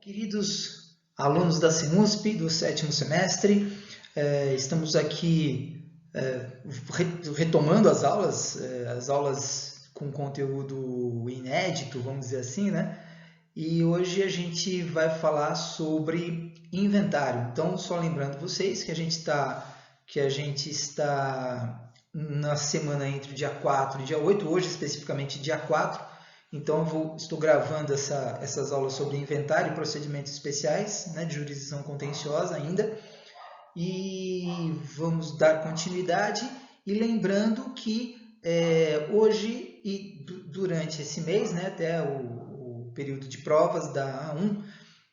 Queridos alunos da CEMUSP do 7º semestre, estamos aqui retomando as aulas com conteúdo inédito, vamos dizer assim, né? E hoje a gente vai falar sobre inventário. Então, só lembrando vocês que a gente está na semana entre o dia 4 e dia 8, hoje especificamente dia 4. Então, estou gravando essas aulas sobre inventário e procedimentos especiais, né, de jurisdição contenciosa ainda. E vamos dar continuidade. E lembrando que hoje e durante esse mês, né, até o período de provas da A1,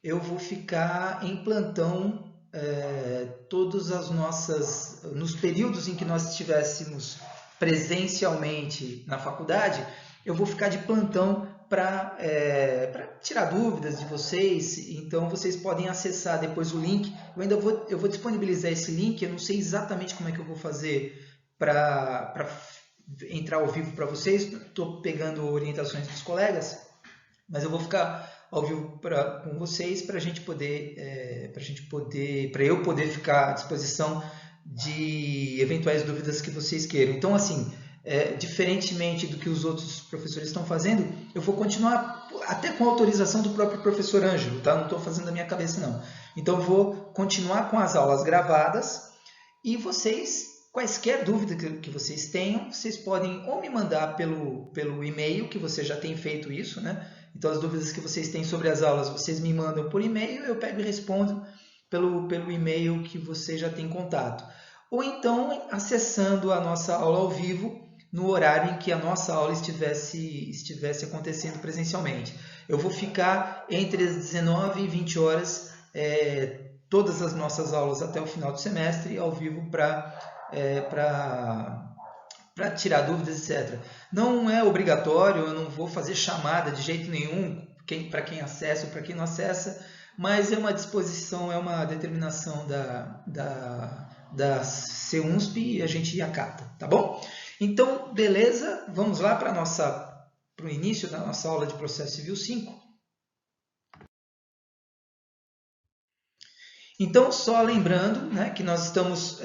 eu vou ficar em plantão todas as nossas... Nos períodos em que nós estivéssemos presencialmente na faculdade, eu vou ficar de plantão para tirar dúvidas de vocês. Então, vocês podem acessar depois o link. Eu vou disponibilizar esse link. Eu não sei exatamente como é que eu vou fazer para entrar ao vivo para vocês. Estou pegando orientações dos colegas, mas eu vou ficar ao vivo com vocês para eu poder ficar à disposição de eventuais dúvidas que vocês queiram. Então, assim, diferentemente do que os outros professores estão fazendo, eu vou continuar até com a autorização do próprio professor Ângelo, tá? Não estou fazendo da minha cabeça, não. Então, eu vou continuar com as aulas gravadas e vocês, quaisquer dúvidas que vocês tenham, vocês podem ou me mandar pelo e-mail, que você já tem feito isso, né? Então, as dúvidas que vocês têm sobre as aulas, vocês me mandam por e-mail, eu pego e respondo pelo e-mail que você já tem contato. Ou então, acessando a nossa aula ao vivo, no horário em que a nossa aula estivesse acontecendo presencialmente. Eu vou ficar entre as 19 e 20 horas, todas as nossas aulas até o final do semestre, ao vivo para tirar dúvidas, etc. Não é obrigatório, eu não vou fazer chamada de jeito nenhum para quem acessa ou para quem não acessa, mas é uma disposição, é uma determinação da CEUNSP e a gente acata, tá bom? Então, beleza, vamos lá para o início da nossa aula de Processo Civil 5. Então, só lembrando, né, que nós estamos...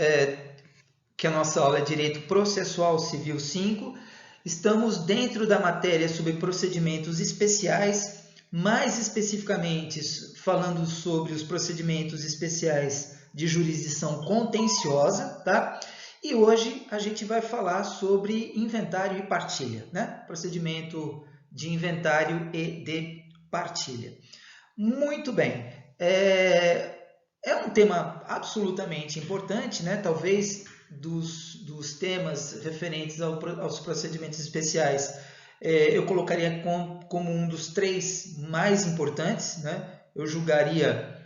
que a nossa aula é Direito Processual Civil 5, estamos dentro da matéria sobre procedimentos especiais, mais especificamente falando sobre os procedimentos especiais de jurisdição contenciosa, tá? E hoje a gente vai falar sobre inventário e partilha, né? Procedimento de inventário e de partilha. Muito bem. É um tema absolutamente importante, né? Talvez dos temas referentes aos procedimentos especiais, eu colocaria como um dos 3 mais importantes, né? Eu julgaria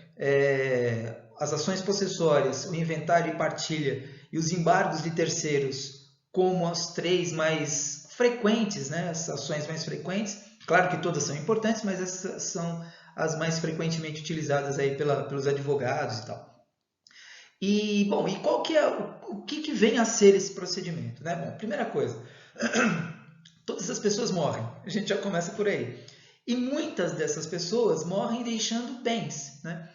as ações possessórias, o inventário e partilha e os embargos de terceiros como as 3 mais frequentes, né? As ações mais frequentes. Claro que todas são importantes, mas essas são as mais frequentemente utilizadas aí pelos advogados e tal. E, bom, e qual que é o que vem a ser esse procedimento, né? Bom, primeira coisa, todas as pessoas morrem, a gente já começa por aí. E muitas dessas pessoas morrem deixando bens, né?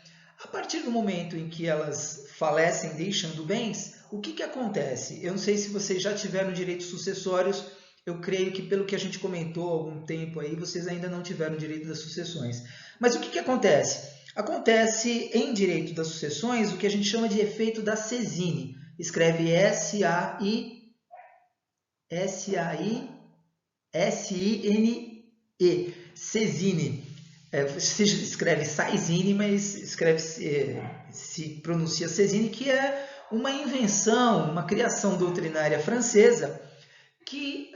A partir do momento em que elas falecem deixando bens, o que acontece? Eu não sei se vocês já tiveram direitos sucessórios, eu creio que pelo que a gente comentou há algum tempo aí, vocês ainda não tiveram direito das sucessões. Mas o que acontece? Acontece em direito das sucessões o que a gente chama de efeito da sesine. Escreve S-A-I-S-I-N-E. Sesine. Se escreve saisine, mas se pronuncia sesine, que é uma invenção, uma criação doutrinária francesa que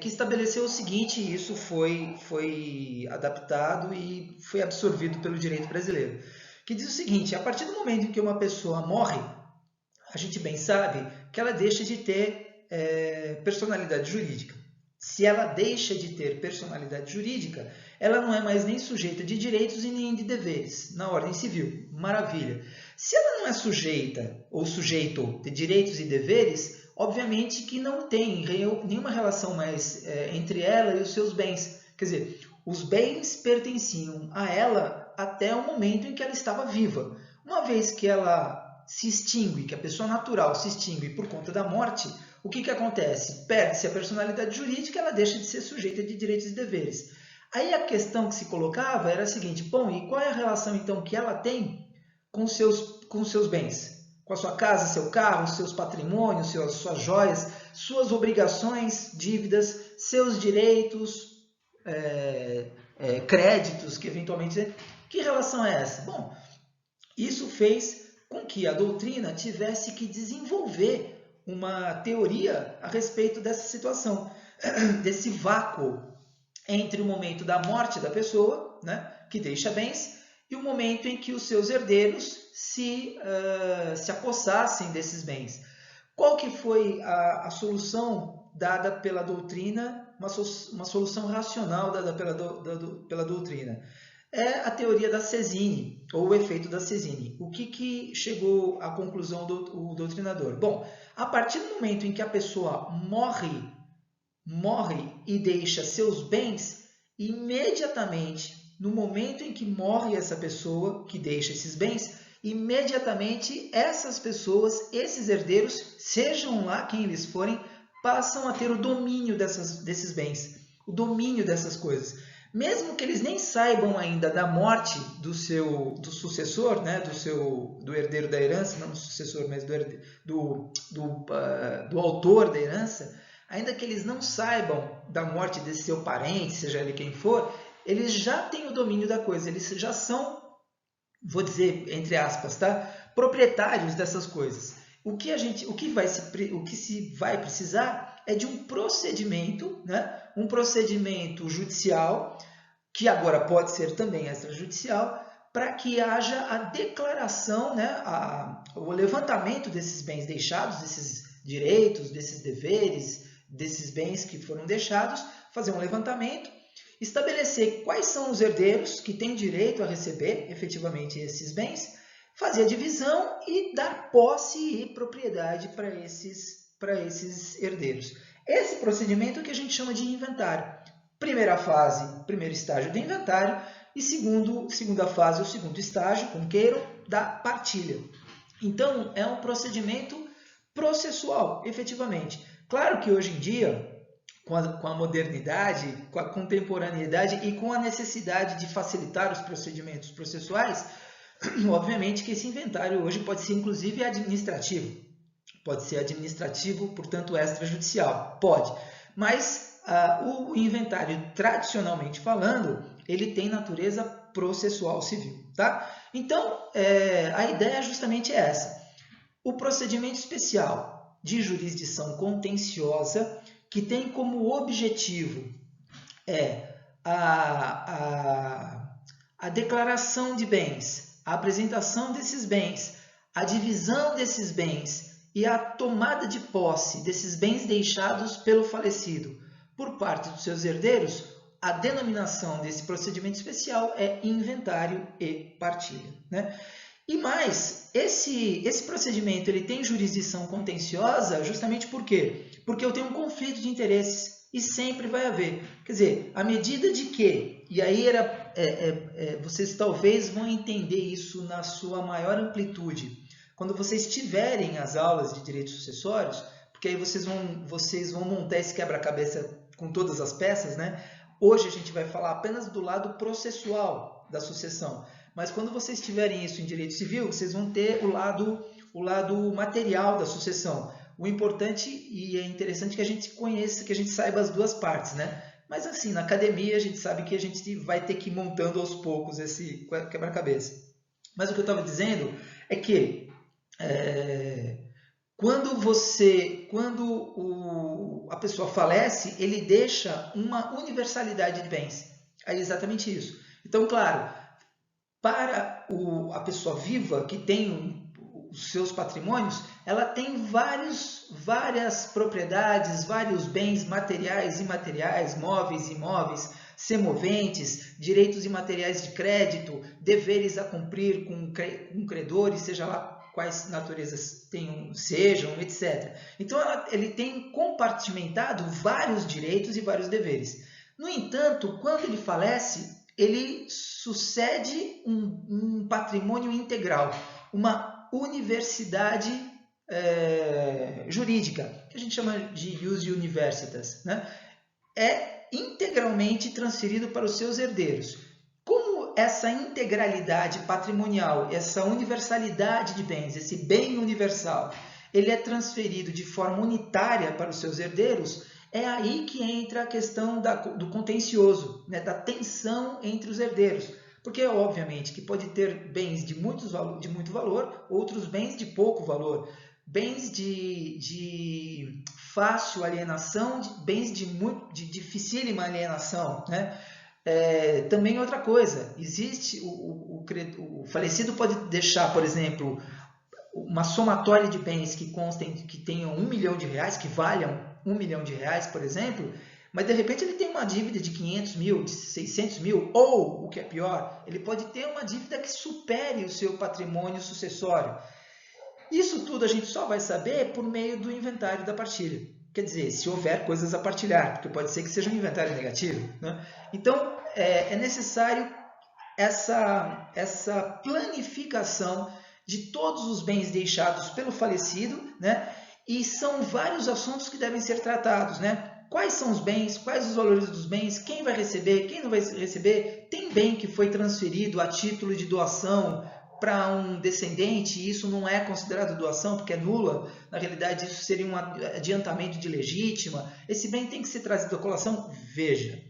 estabeleceu o seguinte, e isso foi adaptado e foi absorvido pelo direito brasileiro, que diz o seguinte: a partir do momento em que uma pessoa morre, a gente bem sabe que ela deixa de ter personalidade jurídica. Se ela deixa de ter personalidade jurídica, ela não é mais nem sujeita de direitos e nem de deveres na ordem civil. Maravilha. Se ela não é sujeita ou sujeito de direitos e deveres, obviamente que não tem nenhuma relação mais entre ela e os seus bens. Quer dizer, os bens pertenciam a ela até o momento em que ela estava viva. Uma vez que ela se extingue, que a pessoa natural se extingue por conta da morte, o que acontece? Perde-se a personalidade jurídica, ela deixa de ser sujeita de direitos e deveres. Aí a questão que se colocava era a seguinte: bom, e qual é a relação então que ela tem com seus bens? Com a sua casa, seu carro, seus patrimônios, suas joias, suas obrigações, dívidas, seus direitos, créditos que eventualmente... Que relação é essa? Bom, isso fez com que a doutrina tivesse que desenvolver uma teoria a respeito dessa situação, desse vácuo entre o momento da morte da pessoa, né, que deixa bens, e o momento em que os seus herdeiros se apossassem desses bens. Qual que foi a solução dada pela doutrina, uma solução racional dada pela doutrina? É a teoria da Sezine, ou o efeito da Sezine. O que chegou à conclusão do doutrinador? Bom, a partir do momento em que a pessoa morre e deixa seus bens, imediatamente, no momento em que morre essa pessoa que deixa esses bens, imediatamente essas pessoas, esses herdeiros, sejam lá quem eles forem, passam a ter o domínio desses bens, o domínio dessas coisas. Mesmo que eles nem saibam ainda da morte do sucessor, né, do herdeiro da herança, não do sucessor, mas do autor da herança, ainda que eles não saibam da morte desse seu parente, seja ele quem for, eles já têm o domínio da coisa, eles já são, vou dizer entre aspas, tá, proprietários dessas coisas. O que se vai precisar é de um procedimento, né? Um procedimento judicial, que agora pode ser também extrajudicial, para que haja a declaração, né? O levantamento desses bens deixados, desses direitos, desses deveres, desses bens que foram deixados, fazer um levantamento, estabelecer quais são os herdeiros que têm direito a receber efetivamente esses bens, fazer a divisão e dar posse e propriedade para esses herdeiros. Esse procedimento é o que a gente chama de inventário. Primeira fase, primeiro estágio do inventário, e segunda fase, o segundo estágio, como queiram, da partilha. Então, é um procedimento processual, efetivamente. Claro que hoje em dia, com a modernidade, com a contemporaneidade e com a necessidade de facilitar os procedimentos processuais, obviamente que esse inventário hoje pode ser inclusive administrativo. Pode ser administrativo, portanto extrajudicial. Pode. Mas o inventário, tradicionalmente falando, ele tem natureza processual civil. Tá? Então, a ideia é justamente essa. O procedimento especial de jurisdição contenciosa, que tem como objetivo a declaração de bens, a apresentação desses bens, a divisão desses bens e a tomada de posse desses bens deixados pelo falecido por parte dos seus herdeiros, a denominação desse procedimento especial é inventário e partilha, né? E mais, esse procedimento ele tem jurisdição contenciosa justamente por quê? Porque eu tenho um conflito de interesses e sempre vai haver. Quer dizer, à medida de que, e aí vocês talvez vão entender isso na sua maior amplitude, quando vocês tiverem as aulas de direitos sucessórios, porque aí vocês vão montar esse quebra-cabeça com todas as peças, né? Hoje a gente vai falar apenas do lado processual da sucessão, mas quando vocês tiverem isso em direito civil, vocês vão ter o lado material da sucessão. O importante e é interessante que a gente conheça, que a gente saiba as duas partes, né? Mas assim, na academia a gente sabe que a gente vai ter que ir montando aos poucos esse quebra-cabeça. Mas o que eu estava dizendo é que quando a pessoa falece, ele deixa uma universalidade de bens. É exatamente isso. Então, claro, para a pessoa viva que tem os seus patrimônios, ela tem várias propriedades, vários bens materiais e imateriais, móveis e imóveis, semoventes, direitos imateriais de crédito, deveres a cumprir com credores, seja lá quais naturezas sejam, etc. Então, ele tem compartimentado vários direitos e vários deveres. No entanto, quando ele falece, ele sucede um patrimônio integral, uma universidade jurídica, que a gente chama de ius universitas, né? É integralmente transferido para os seus herdeiros. Como essa integralidade patrimonial, essa universalidade de bens, esse bem universal, ele é transferido de forma unitária para os seus herdeiros, é aí que entra a questão do contencioso, né, da tensão entre os herdeiros. Porque, obviamente, que pode ter bens de muito valor, outros bens de pouco valor. Bens de fácil alienação, bens de dificílima alienação, né? Também outra coisa, existe o falecido pode deixar, por exemplo, uma somatória de bens que tenham R$1 milhão, que valham R$1 milhão, por exemplo, mas de repente ele tem uma dívida de 500 mil, de 600 mil, ou, o que é pior, ele pode ter uma dívida que supere o seu patrimônio sucessório. Isso tudo a gente só vai saber por meio do inventário da partilha. Quer dizer, se houver coisas a partilhar, porque pode ser que seja um inventário negativo, né? Então, é necessário essa planificação de todos os bens deixados pelo falecido, né? E são vários assuntos que devem ser tratados, né? Quais são os bens, quais os valores dos bens, quem vai receber, quem não vai receber, tem bem que foi transferido a título de doação para um descendente e isso não é considerado doação porque é nula, na realidade isso seria um adiantamento de legítima, esse bem tem que ser trazido à colação? Veja,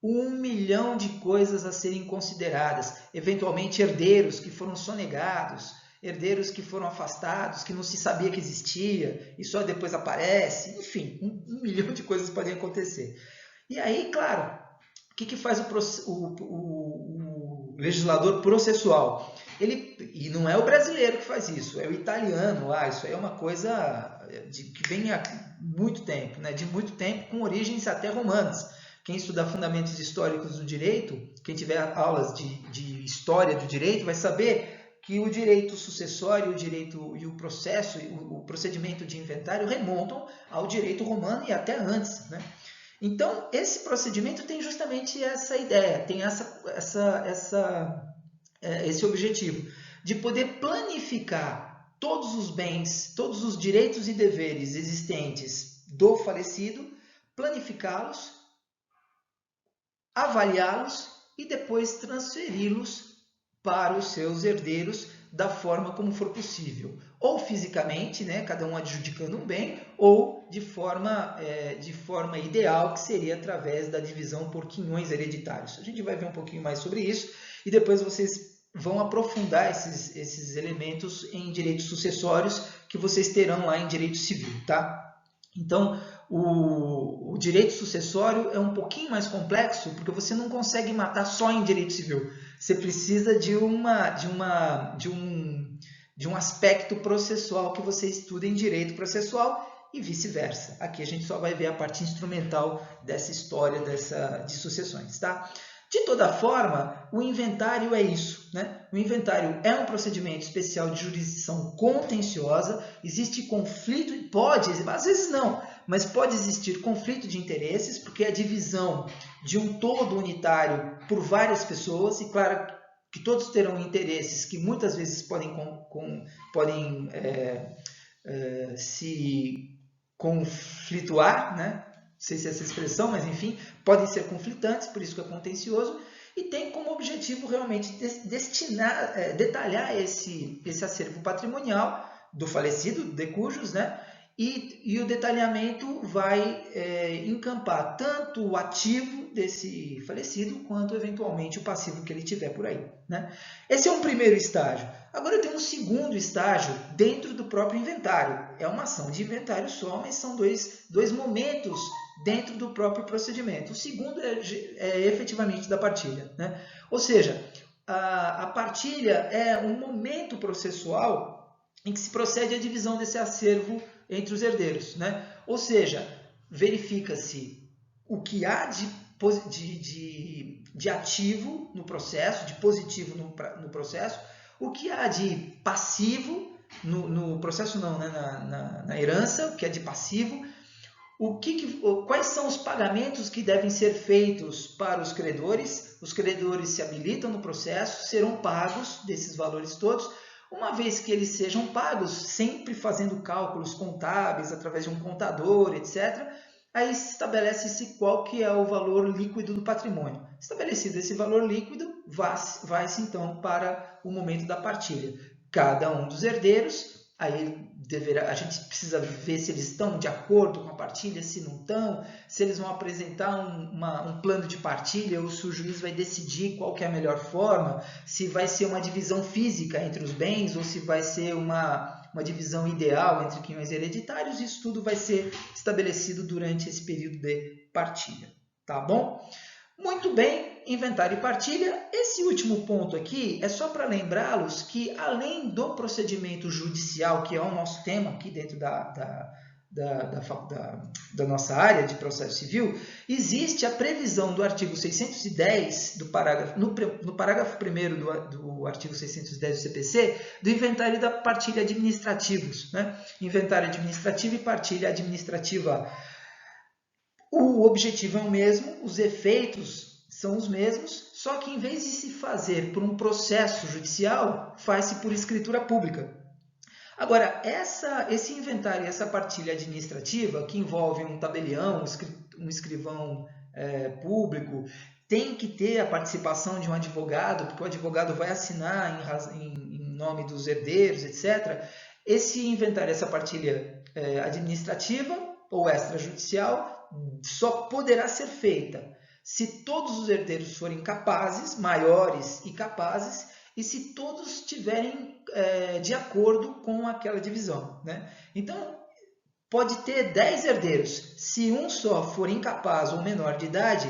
1 milhão de coisas a serem consideradas, eventualmente herdeiros que foram sonegados, herdeiros que foram afastados, que não se sabia que existia e só depois aparece, enfim, 1 milhão de coisas podem acontecer. E aí, claro, o que faz o legislador processual? E não é o brasileiro que faz isso, é o italiano lá, isso aí é uma coisa que vem há muito tempo, né? De muito tempo, com origens até romanas. Quem estudar fundamentos históricos do direito, quem tiver aulas de história do direito, vai saber que o direito sucessório, o direito e o processo, o procedimento de inventário remontam ao direito romano e até antes, né? Então, esse procedimento tem justamente essa ideia, tem esse objetivo de poder planificar todos os bens, todos os direitos e deveres existentes do falecido, planificá-los, avaliá-los e depois transferi-los para os seus herdeiros da forma como for possível. Ou fisicamente, né, cada um adjudicando um bem, ou de forma ideal, que seria através da divisão por quinhões hereditários. A gente vai ver um pouquinho mais sobre isso e depois vocês vão aprofundar esses elementos em direitos sucessórios que vocês terão lá em direito civil, tá? Então, o direito sucessório é um pouquinho mais complexo, porque você não consegue matar só em direito civil. Você precisa de um aspecto processual que você estuda em direito processual e vice-versa. Aqui a gente só vai ver a parte instrumental dessa história de sucessões, tá? De toda forma, o inventário é isso, né? O inventário é um procedimento especial de jurisdição contenciosa, existe conflito, às vezes não, mas pode existir conflito de interesses, porque é a divisão de um todo unitário por várias pessoas, e claro que todos terão interesses que muitas vezes podem se conflituar, né? Não sei se é essa expressão, mas enfim, podem ser conflitantes, por isso que é contencioso, e tem como objetivo realmente detalhar esse acervo patrimonial do falecido, de cujos, né? E o detalhamento vai encampar tanto o ativo desse falecido, quanto eventualmente o passivo que ele tiver por aí, né? Esse é um primeiro estágio. Agora tem um segundo estágio dentro do próprio inventário. É uma ação de inventário só, mas são dois momentos dentro do próprio procedimento. O segundo é efetivamente da partilha, né? Ou seja, a partilha é um momento processual em que se procede à divisão desse acervo entre os herdeiros, né? Ou seja, verifica-se o que há de ativo no processo, de positivo no processo, o que há de passivo no processo não, né? na herança, o que é de passivo, Quais são os pagamentos que devem ser feitos para os credores? Os credores se habilitam no processo, serão pagos desses valores todos. Uma vez que eles sejam pagos, sempre fazendo cálculos contábeis através de um contador, etc., aí estabelece-se qual que é o valor líquido do patrimônio. Estabelecido esse valor líquido, vai-se então para o momento da partilha. Cada um dos herdeiros, aí a gente precisa ver se eles estão de acordo com a partilha, se não estão, se eles vão apresentar um plano de partilha, ou se o juiz vai decidir qual que é a melhor forma, se vai ser uma divisão física entre os bens, ou se vai ser uma divisão ideal entre quinhões hereditários. Isso tudo vai ser estabelecido durante esse período de partilha. Tá bom? Muito bem, inventário e partilha. Esse último ponto aqui é só para lembrá-los que, além do procedimento judicial, que é o nosso tema aqui dentro da nossa área de processo civil, existe a previsão do artigo 610, no parágrafo 1º do artigo 610 do CPC, do inventário e da partilha administrativos, né? Inventário administrativo e partilha administrativa. O objetivo é o mesmo, os efeitos são os mesmos, só que em vez de se fazer por um processo judicial, faz-se por escritura pública. Agora, esse inventário e essa partilha administrativa, que envolve um tabelião, um escrivão público, tem que ter a participação de um advogado, porque o advogado vai assinar em nome dos herdeiros, etc. Esse inventário, essa partilha administrativa ou extrajudicial, só poderá ser feita se todos os herdeiros forem capazes, maiores e capazes, e se todos estiverem de acordo com aquela divisão, né? Então, pode ter 10 herdeiros. Se um só for incapaz ou menor de idade,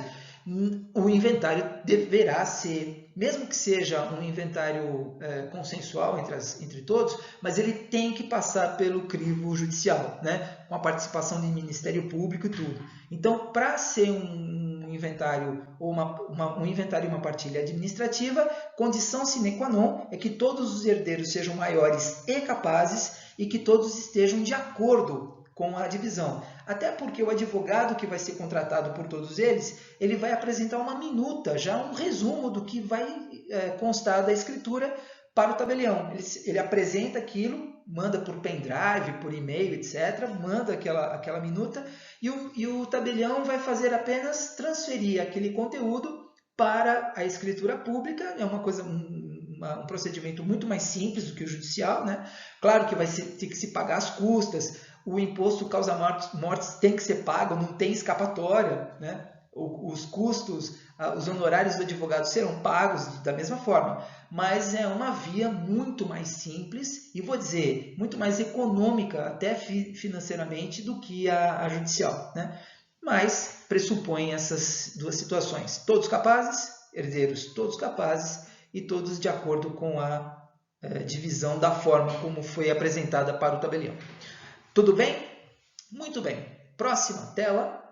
o inventário deverá ser, mesmo que seja um inventário consensual entre todos, mas ele tem que passar pelo crivo judicial, né? Com a participação do Ministério Público e tudo. Então, para ser um inventário ou um inventário e uma partilha administrativa, condição sine qua non é que todos os herdeiros sejam maiores e capazes e que todos estejam de acordo com a divisão. Até porque o advogado que vai ser contratado por todos eles, ele vai apresentar uma minuta, já um resumo do que vai constar da escritura para o tabelião. Ele apresenta aquilo, manda por pendrive, por e-mail, etc., manda aquela minuta, e o tabelião vai fazer apenas transferir aquele conteúdo para a escritura pública. É uma coisa, um procedimento muito mais simples do que o judicial, né? Claro que vai ter que se pagar as custas, o imposto causa-mortes tem que ser pago, não tem escapatória, né? Os custos, os honorários do advogado serão pagos da mesma forma, mas é uma via muito mais simples e, vou dizer, muito mais econômica até financeiramente do que a judicial, né? Mas pressupõe essas duas situações: todos capazes, herdeiros todos capazes e todos de acordo com a divisão da forma como foi apresentada para o tabelião. Tudo bem? Muito bem. Próxima tela.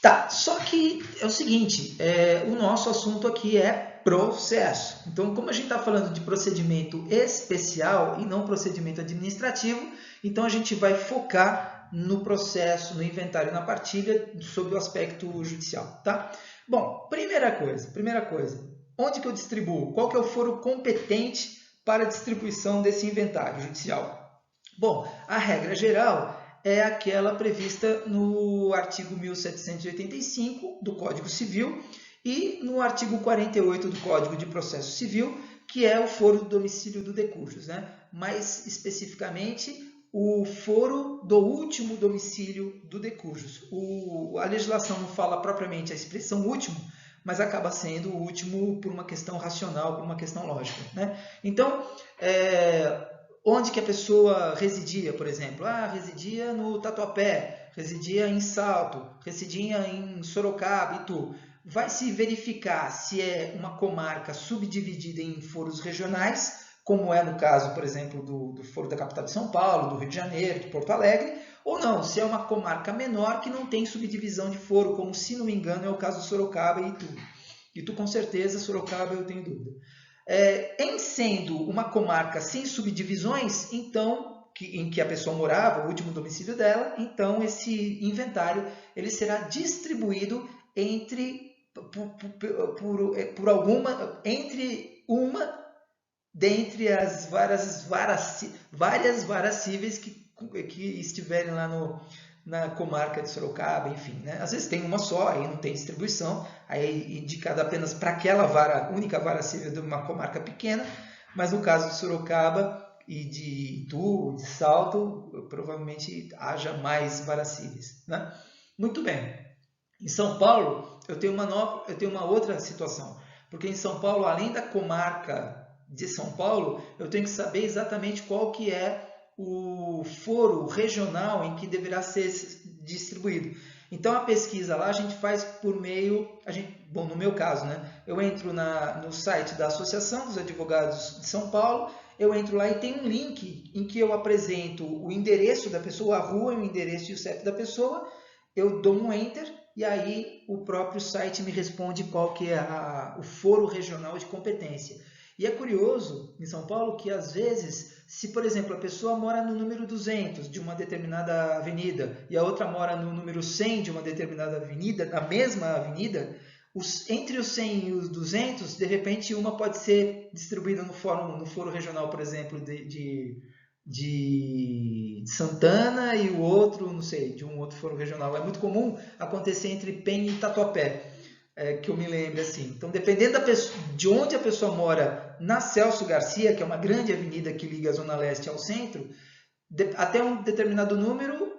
Tá, só que é o seguinte, o nosso assunto aqui é processo. Então, como a gente está falando de procedimento especial e não procedimento administrativo, então a gente vai focar no processo, no inventário e na partilha sob o aspecto judicial, tá? Bom, primeira coisa, onde que eu distribuo? Qual que é o foro competente para a distribuição desse inventário judicial? Bom, a regra geral é aquela prevista no artigo 1785 do Código Civil e no artigo 48 do Código de Processo Civil, que é o foro do domicílio do decujus, né? Mais especificamente, o foro do último domicílio do decujus. A legislação não fala propriamente a expressão último, mas acaba sendo o último por uma questão racional, por uma questão lógica, né? Então, onde que a pessoa residia, por exemplo? Residia no Tatuapé, residia em Salto, residia em Sorocaba, Itu. Vai se verificar se é uma comarca subdividida em foros regionais, como é no caso, por exemplo, do foro da capital de São Paulo, do Rio de Janeiro, de Porto Alegre, ou não, se é uma comarca menor que não tem subdivisão de foro, como, se não me engano, é o caso de Sorocaba e Itu. Itu, com certeza, Sorocaba eu tenho dúvida. Em sendo uma comarca sem subdivisões, então em que a pessoa morava, o último domicílio dela, então esse inventário ele será distribuído entre uma dentre as várias varacíveis que estiverem lá na comarca de Sorocaba, enfim, né? Às vezes tem uma só, aí não tem distribuição, aí é indicado apenas para aquela única varacível de uma comarca pequena, mas no caso de Sorocaba e de Itu, de Salto, provavelmente haja mais varacíveis, né? Muito bem. Em São Paulo, eu tenho uma outra situação, porque em São Paulo, além da comarca de São Paulo, eu tenho que saber exatamente qual que é o foro regional em que deverá ser distribuído. Então a pesquisa lá a gente faz por meio, bom, no meu caso, né? Eu entro no site da Associação dos Advogados de São Paulo, eu entro lá e tem um link em que eu apresento o endereço da pessoa, a rua, o endereço e o CEP da pessoa, eu dou um enter e aí o próprio site me responde qual que é o foro regional de competência. E é curioso em São Paulo que às vezes, se por exemplo a pessoa mora no número 200 de uma determinada avenida e a outra mora no número 100 de uma determinada avenida, na mesma avenida, entre os 100 e os 200, de repente uma pode ser distribuída no foro regional, por exemplo, de Santana e o outro, não sei, de um outro foro regional. É muito comum acontecer entre Penha e Tatuapé, que eu me lembro assim. Então, dependendo de onde a pessoa mora, na Celso Garcia, que é uma grande avenida que liga a Zona Leste ao centro, até um determinado número,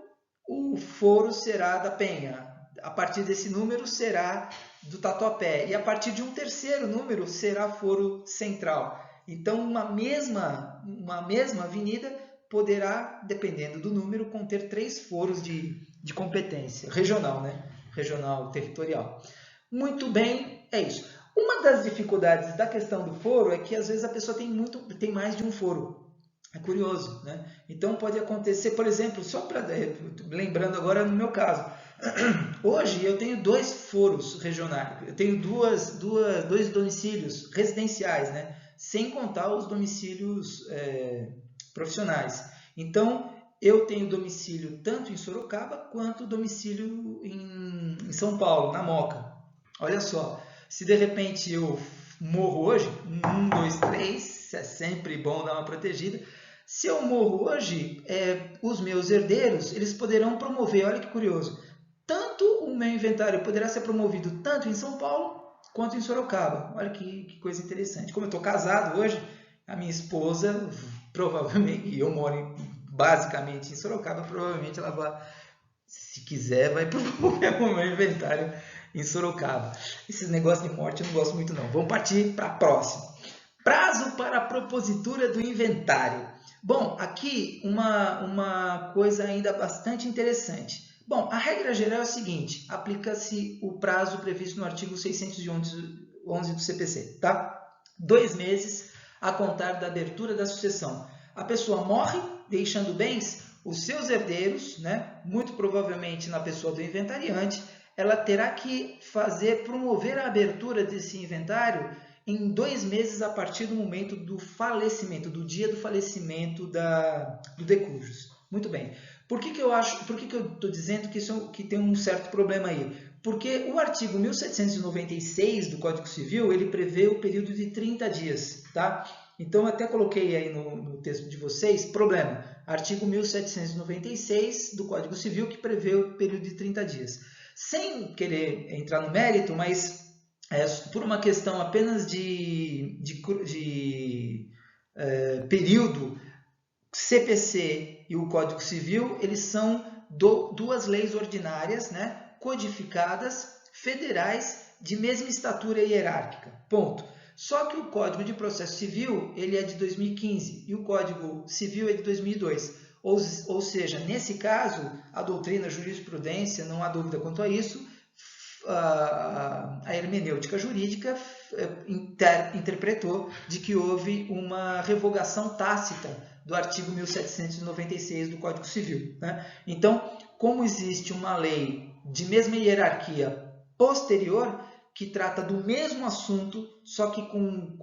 o foro será da Penha. A partir desse número será do Tatuapé. E a partir de um terceiro número será foro central. Então, uma mesma avenida poderá, dependendo do número, conter 3 foros de competência regional, né? Regional, territorial. Muito bem, é isso. Uma das dificuldades da questão do foro é que às vezes a pessoa tem mais de um foro. É curioso, né? Então pode acontecer, por exemplo, só para lembrando agora no meu caso, hoje eu tenho 2 foros regionais, eu tenho dois domicílios residenciais, né? Sem contar os domicílios profissionais. Então eu tenho domicílio tanto em Sorocaba quanto domicílio em São Paulo, na Moca. Olha só, se de repente eu morro hoje, 1, 2, 3, é sempre bom dar uma protegida. Se eu morro hoje, os meus herdeiros, eles poderão promover, olha que curioso, tanto o meu inventário poderá ser promovido tanto em São Paulo quanto em Sorocaba. Olha que coisa interessante. Como eu estou casado hoje, a minha esposa, provavelmente, e eu moro basicamente em Sorocaba, provavelmente ela vai, se quiser, vai promover o meu inventário em Sorocaba. Esses negócios de morte eu não gosto muito não. Vamos partir para a próxima. Prazo para a propositura do inventário. Bom, aqui uma coisa ainda bastante interessante. Bom, a regra geral é a seguinte, aplica-se o prazo previsto no artigo 611 do CPC, tá? 2 meses a contar da abertura da sucessão. A pessoa morre, deixando bens, os seus herdeiros, né, muito provavelmente na pessoa do inventariante, ela terá que promover a abertura desse inventário em 2 meses a partir do momento do falecimento, do dia do falecimento do decujus. Muito bem. Por que eu estou dizendo que tem um certo problema aí? Porque o artigo 1796 do Código Civil, ele prevê o período de 30 dias, tá? Então, até coloquei aí no texto de vocês, problema, artigo 1796 do Código Civil, que prevê o período de 30 dias. Sem querer entrar no mérito, mas por uma questão apenas de período, CPC e o Código Civil, eles são 2 leis ordinárias, né, codificadas, federais, de mesma estatura hierárquica. Ponto. Só que o Código de Processo Civil ele é de 2015 e o Código Civil é de 2002. Ou seja, nesse caso, a doutrina, a jurisprudência, não há dúvida quanto a isso, a hermenêutica jurídica interpretou de que houve uma revogação tácita do artigo 1796 do Código Civil, né? Então, como existe uma lei de mesma hierarquia posterior, que trata do mesmo assunto, só que com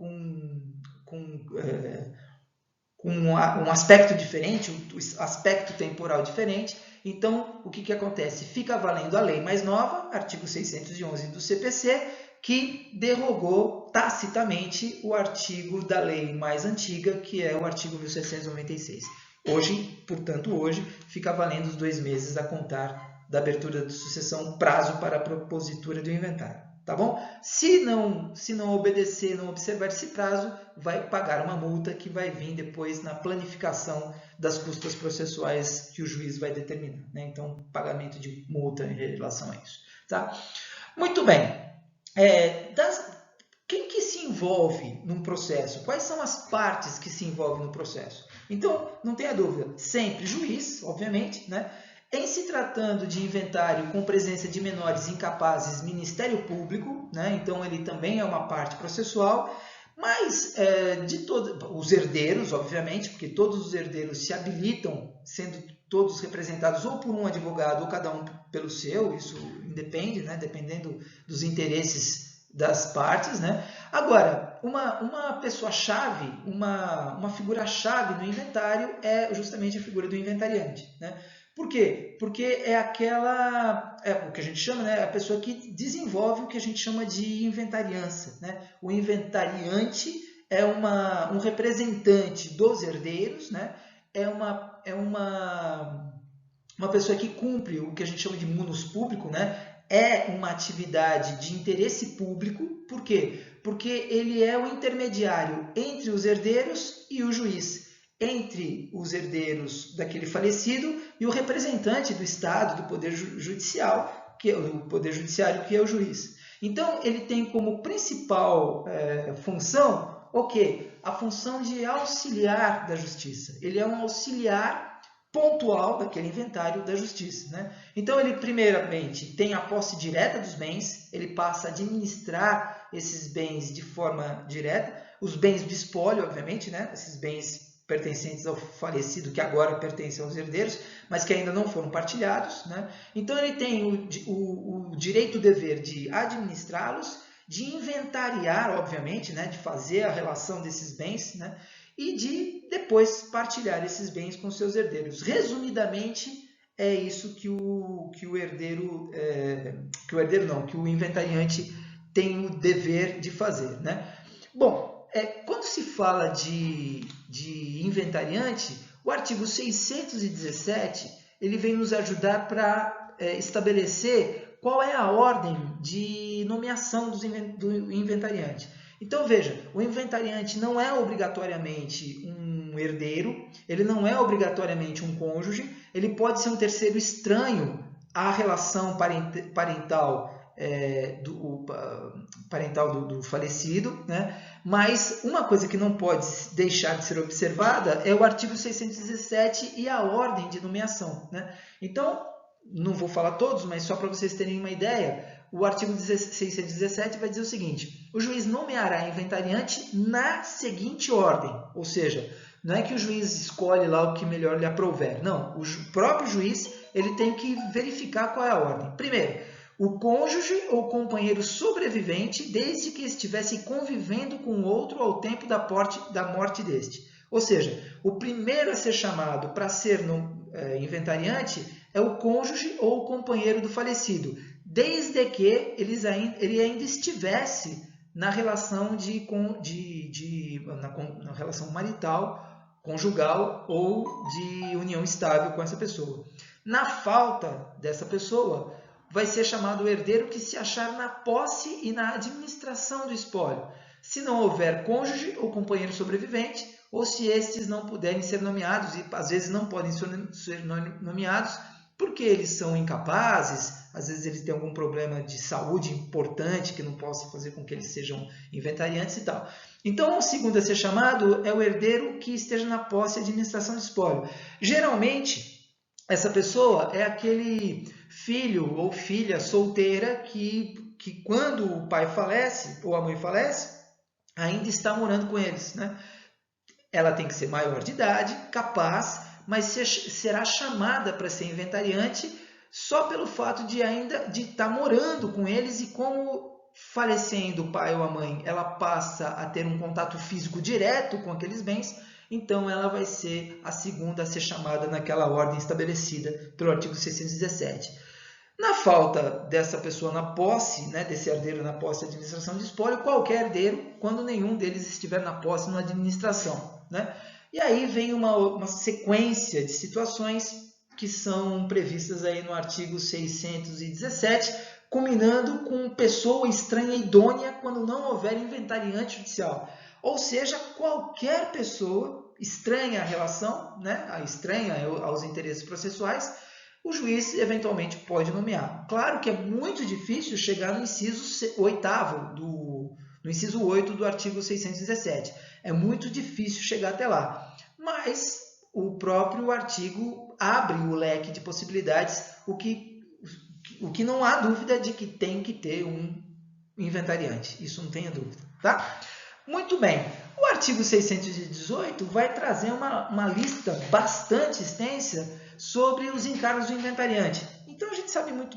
um aspecto diferente, um aspecto temporal diferente. Então, o que acontece? Fica valendo a lei mais nova, artigo 611 do CPC, que derrogou tacitamente o artigo da lei mais antiga, que é o artigo 1796. Hoje, portanto, hoje, fica valendo os 2 meses a contar da abertura de sucessão, prazo para a propositura do inventário. Tá bom? Se não obedecer, não observar esse prazo, vai pagar uma multa que vai vir depois na planificação das custas processuais que o juiz vai determinar, né? Então, pagamento de multa em relação a isso. Tá? Muito bem. Quem que se envolve num processo? Quais são as partes que se envolvem no processo? Então, não tenha dúvida, sempre juiz, obviamente, né? Em se tratando de inventário com presença de menores incapazes, Ministério Público, né? Então ele também é uma parte processual, mas de todos os herdeiros, obviamente, porque todos os herdeiros se habilitam, sendo todos representados ou por um advogado ou cada um pelo seu, isso independe, né? Dependendo dos interesses das partes, né? Agora, uma pessoa-chave, uma figura-chave no inventário é justamente a figura do inventariante, né? Por quê? Porque é o que a gente chama, né, a pessoa que desenvolve o que a gente chama de inventariança, né? O inventariante é um representante dos herdeiros, né? É uma pessoa que cumpre o que a gente chama de munus público, né? É uma atividade de interesse público. Por quê? Porque ele é o intermediário entre os herdeiros e o juiz, entre os herdeiros daquele falecido e o representante do Estado, do Poder Judicial, que é o Poder Judiciário, que é o juiz. Então, ele tem como principal função o quê? A função de auxiliar da justiça. Ele é um auxiliar pontual daquele inventário da justiça, né? Então, ele primeiramente tem a posse direta dos bens, ele passa a administrar esses bens de forma direta, os bens de espólio, obviamente, né? Esses bens pertencentes ao falecido, que agora pertencem aos herdeiros, mas que ainda não foram partilhados, né? Então, ele tem o direito, o dever de administrá-los, de inventariar, obviamente, né? De fazer a relação desses bens, né? E de depois partilhar esses bens com seus herdeiros. Resumidamente, é isso que o inventariante tem o dever de fazer, né? Bom, quando se fala de inventariante, o artigo 617 ele vem nos ajudar para estabelecer qual é a ordem de nomeação do inventariante. Então, veja, o inventariante não é obrigatoriamente um herdeiro, ele não é obrigatoriamente um cônjuge, ele pode ser um terceiro estranho à relação parental do falecido, né? Mas uma coisa que não pode deixar de ser observada é o artigo 617 e a ordem de nomeação, né? Então, não vou falar todos, mas só para vocês terem uma ideia, o artigo 617 vai dizer o seguinte: o juiz nomeará inventariante na seguinte ordem, ou seja, não é que o juiz escolhe lá o que melhor lhe aprouver, não, o próprio juiz ele tem que verificar qual é a ordem. Primeiro, o cônjuge ou companheiro sobrevivente, desde que estivesse convivendo com o outro ao tempo da morte deste. Ou seja, o primeiro a ser chamado para ser inventariante é o cônjuge ou o companheiro do falecido, desde que ele ainda estivesse na relação na relação marital, conjugal ou de união estável com essa pessoa. Na falta dessa pessoa, vai ser chamado o herdeiro que se achar na posse e na administração do espólio, se não houver cônjuge ou companheiro sobrevivente, ou se estes não puderem ser nomeados, e às vezes não podem ser nomeados porque eles são incapazes, às vezes eles têm algum problema de saúde importante que não possa fazer com que eles sejam inventariantes e tal. Então, o segundo a ser chamado é o herdeiro que esteja na posse e administração do espólio. Geralmente, essa pessoa é aquele filho ou filha solteira que quando o pai falece ou a mãe falece, ainda está morando com eles, né? Ela tem que ser maior de idade, capaz, mas será chamada para ser inventariante só pelo fato de estar morando com eles, e como falecendo o pai ou a mãe, ela passa a ter um contato físico direto com aqueles bens, então ela vai ser a segunda a ser chamada naquela ordem estabelecida pelo artigo 617. Na falta dessa pessoa na posse, né, desse herdeiro na posse da administração de espólio, qualquer herdeiro, quando nenhum deles estiver na posse na administração, né? E aí vem uma sequência de situações que são previstas aí no artigo 617, culminando com pessoa estranha idônea quando não houver inventariante judicial. Ou seja, qualquer pessoa estranha à relação, né, estranha aos interesses processuais, o juiz eventualmente pode nomear. Claro que é muito difícil chegar no inciso 8º no inciso 8 do artigo 617. É muito difícil chegar até lá. Mas o próprio artigo abre o leque de possibilidades, o que não há dúvida de que tem que ter um inventariante. Isso não tenha dúvida, tá? Muito bem. O artigo 618 vai trazer uma lista bastante extensa sobre os encargos do inventariante. Então a gente sabe muito,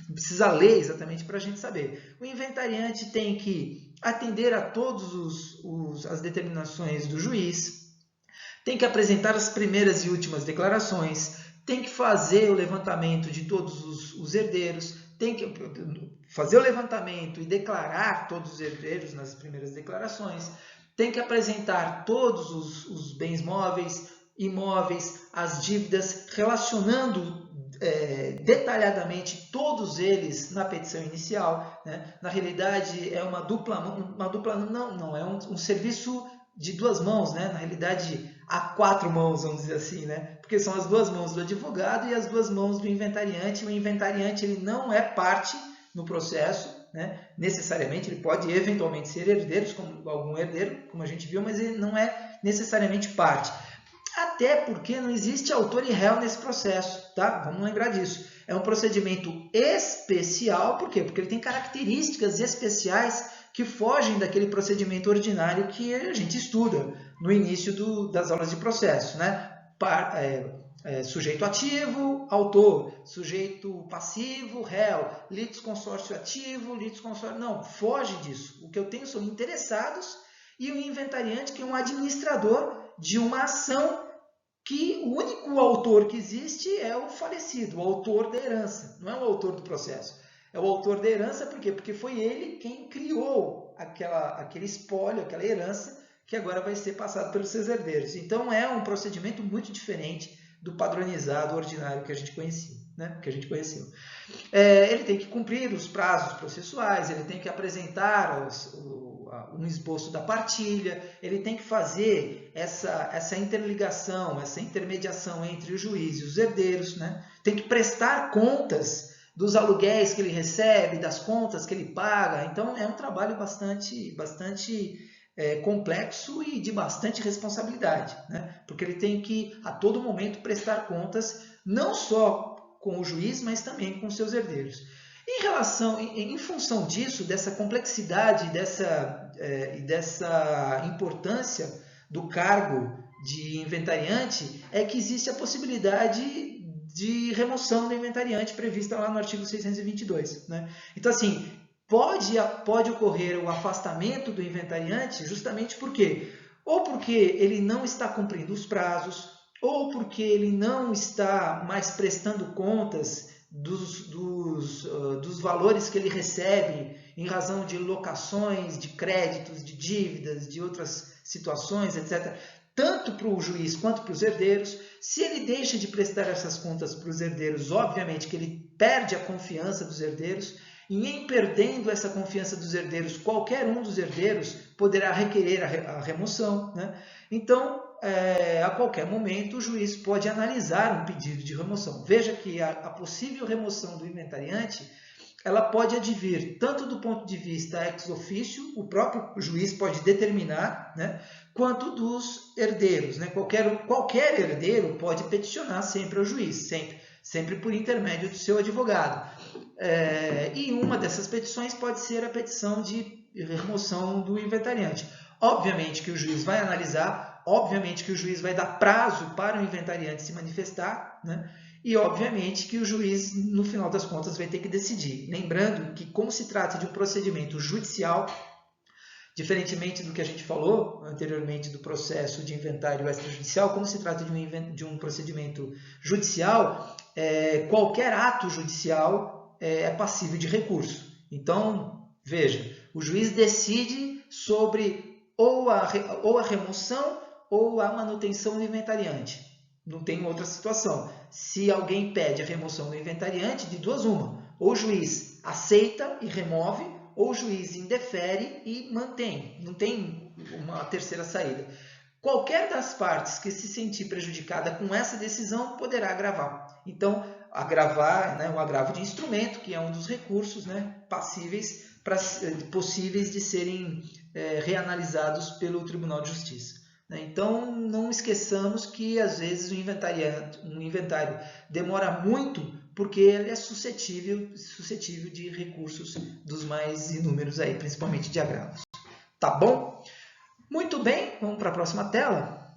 não precisa ler exatamente para a gente saber. O inventariante tem que atender a todas as determinações do juiz, tem que apresentar as primeiras e últimas declarações, tem que fazer o levantamento de todos os herdeiros, tem que fazer o levantamento e declarar todos os herdeiros nas primeiras declarações, tem que apresentar todos os bens móveis, imóveis, as dívidas, relacionando detalhadamente todos eles na petição inicial, né? Na realidade é uma dupla não é um serviço de duas mãos, né? Na realidade há 4 mãos, vamos dizer assim, né? Porque são as 2 mãos do advogado e as 2 mãos do inventariante. O inventariante ele não é parte no processo, né? Necessariamente ele pode eventualmente ser herdeiro, como algum herdeiro, como a gente viu, mas ele não é necessariamente parte. Até porque não existe autor e réu nesse processo, tá? Vamos lembrar disso. É um procedimento especial, por quê? Porque ele tem características especiais que fogem daquele procedimento ordinário que a gente estuda no início das aulas de processo, né? Sujeito ativo, autor, sujeito passivo, réu, litisconsórcio ativo, litisconsórcio... Não, foge disso. O que eu tenho são interessados e o inventariante, que é um administrador de uma ação que o único autor que existe é o falecido, o autor da herança, não é o autor do processo. É o autor da herança, por quê? Porque foi ele quem criou aquele espólio, aquela herança, que agora vai ser passado pelos seus herdeiros. Então é um procedimento muito diferente do padronizado ordinário que a gente conhecia, né? Que a gente conheceu. Ele tem que cumprir os prazos processuais, ele tem que apresentar um esboço da partilha, ele tem que fazer essa interligação, essa intermediação entre o juiz e os herdeiros, né? Tem que prestar contas dos aluguéis que ele recebe, das contas que ele paga. Então é um trabalho bastante complexo e de bastante responsabilidade, né? Porque ele tem que a todo momento prestar contas não só com o juiz, mas também com seus herdeiros. Em função disso, dessa complexidade e dessa importância do cargo de inventariante, é que existe a possibilidade de remoção do inventariante prevista lá no artigo 622. Né? Então, assim, pode ocorrer o afastamento do inventariante justamente porque ele não está cumprindo os prazos, ou porque ele não está mais prestando contas dos valores que ele recebe em razão de locações, de créditos, de dívidas, de outras situações, etc., tanto para o juiz quanto para os herdeiros. Se ele deixa de prestar essas contas para os herdeiros, obviamente que ele perde a confiança dos herdeiros, e em perdendo essa confiança dos herdeiros, qualquer um dos herdeiros poderá requerer a remoção, né? Então, a qualquer momento, o juiz pode analisar um pedido de remoção. Veja que a possível remoção do inventariante, ela pode advir tanto do ponto de vista ex officio, o próprio juiz pode determinar, né, quanto dos herdeiros. Né? Qualquer herdeiro pode peticionar sempre ao juiz, sempre por intermédio do seu advogado. E uma dessas petições pode ser a petição de remoção do inventariante. Obviamente que o juiz vai analisar, obviamente que o juiz vai dar prazo para o inventariante se manifestar, né? E obviamente que o juiz, no final das contas, vai ter que decidir. Lembrando que, como se trata de um procedimento judicial, Diferentemente do que a gente falou anteriormente do processo de inventário extrajudicial, como se trata de um procedimento judicial, qualquer ato judicial é passível de recurso. Então, veja, o juiz decide sobre ou a remoção ou a manutenção do inventariante. Não tem outra situação. Se alguém pede a remoção do inventariante, de duas uma. Ou o juiz aceita e remove, ou o juiz indefere e mantém. Não tem uma terceira saída. Qualquer das partes que se sentir prejudicada com essa decisão poderá agravar. Então, agravar, né, o agravo de instrumento, que é um dos recursos, né, possíveis de serem reanalisados pelo Tribunal de Justiça. Então, não esqueçamos que, às vezes, um inventário demora muito porque ele é suscetível de recursos dos mais inúmeros, aí, principalmente de agravos. Tá bom? Muito bem, vamos para a próxima tela.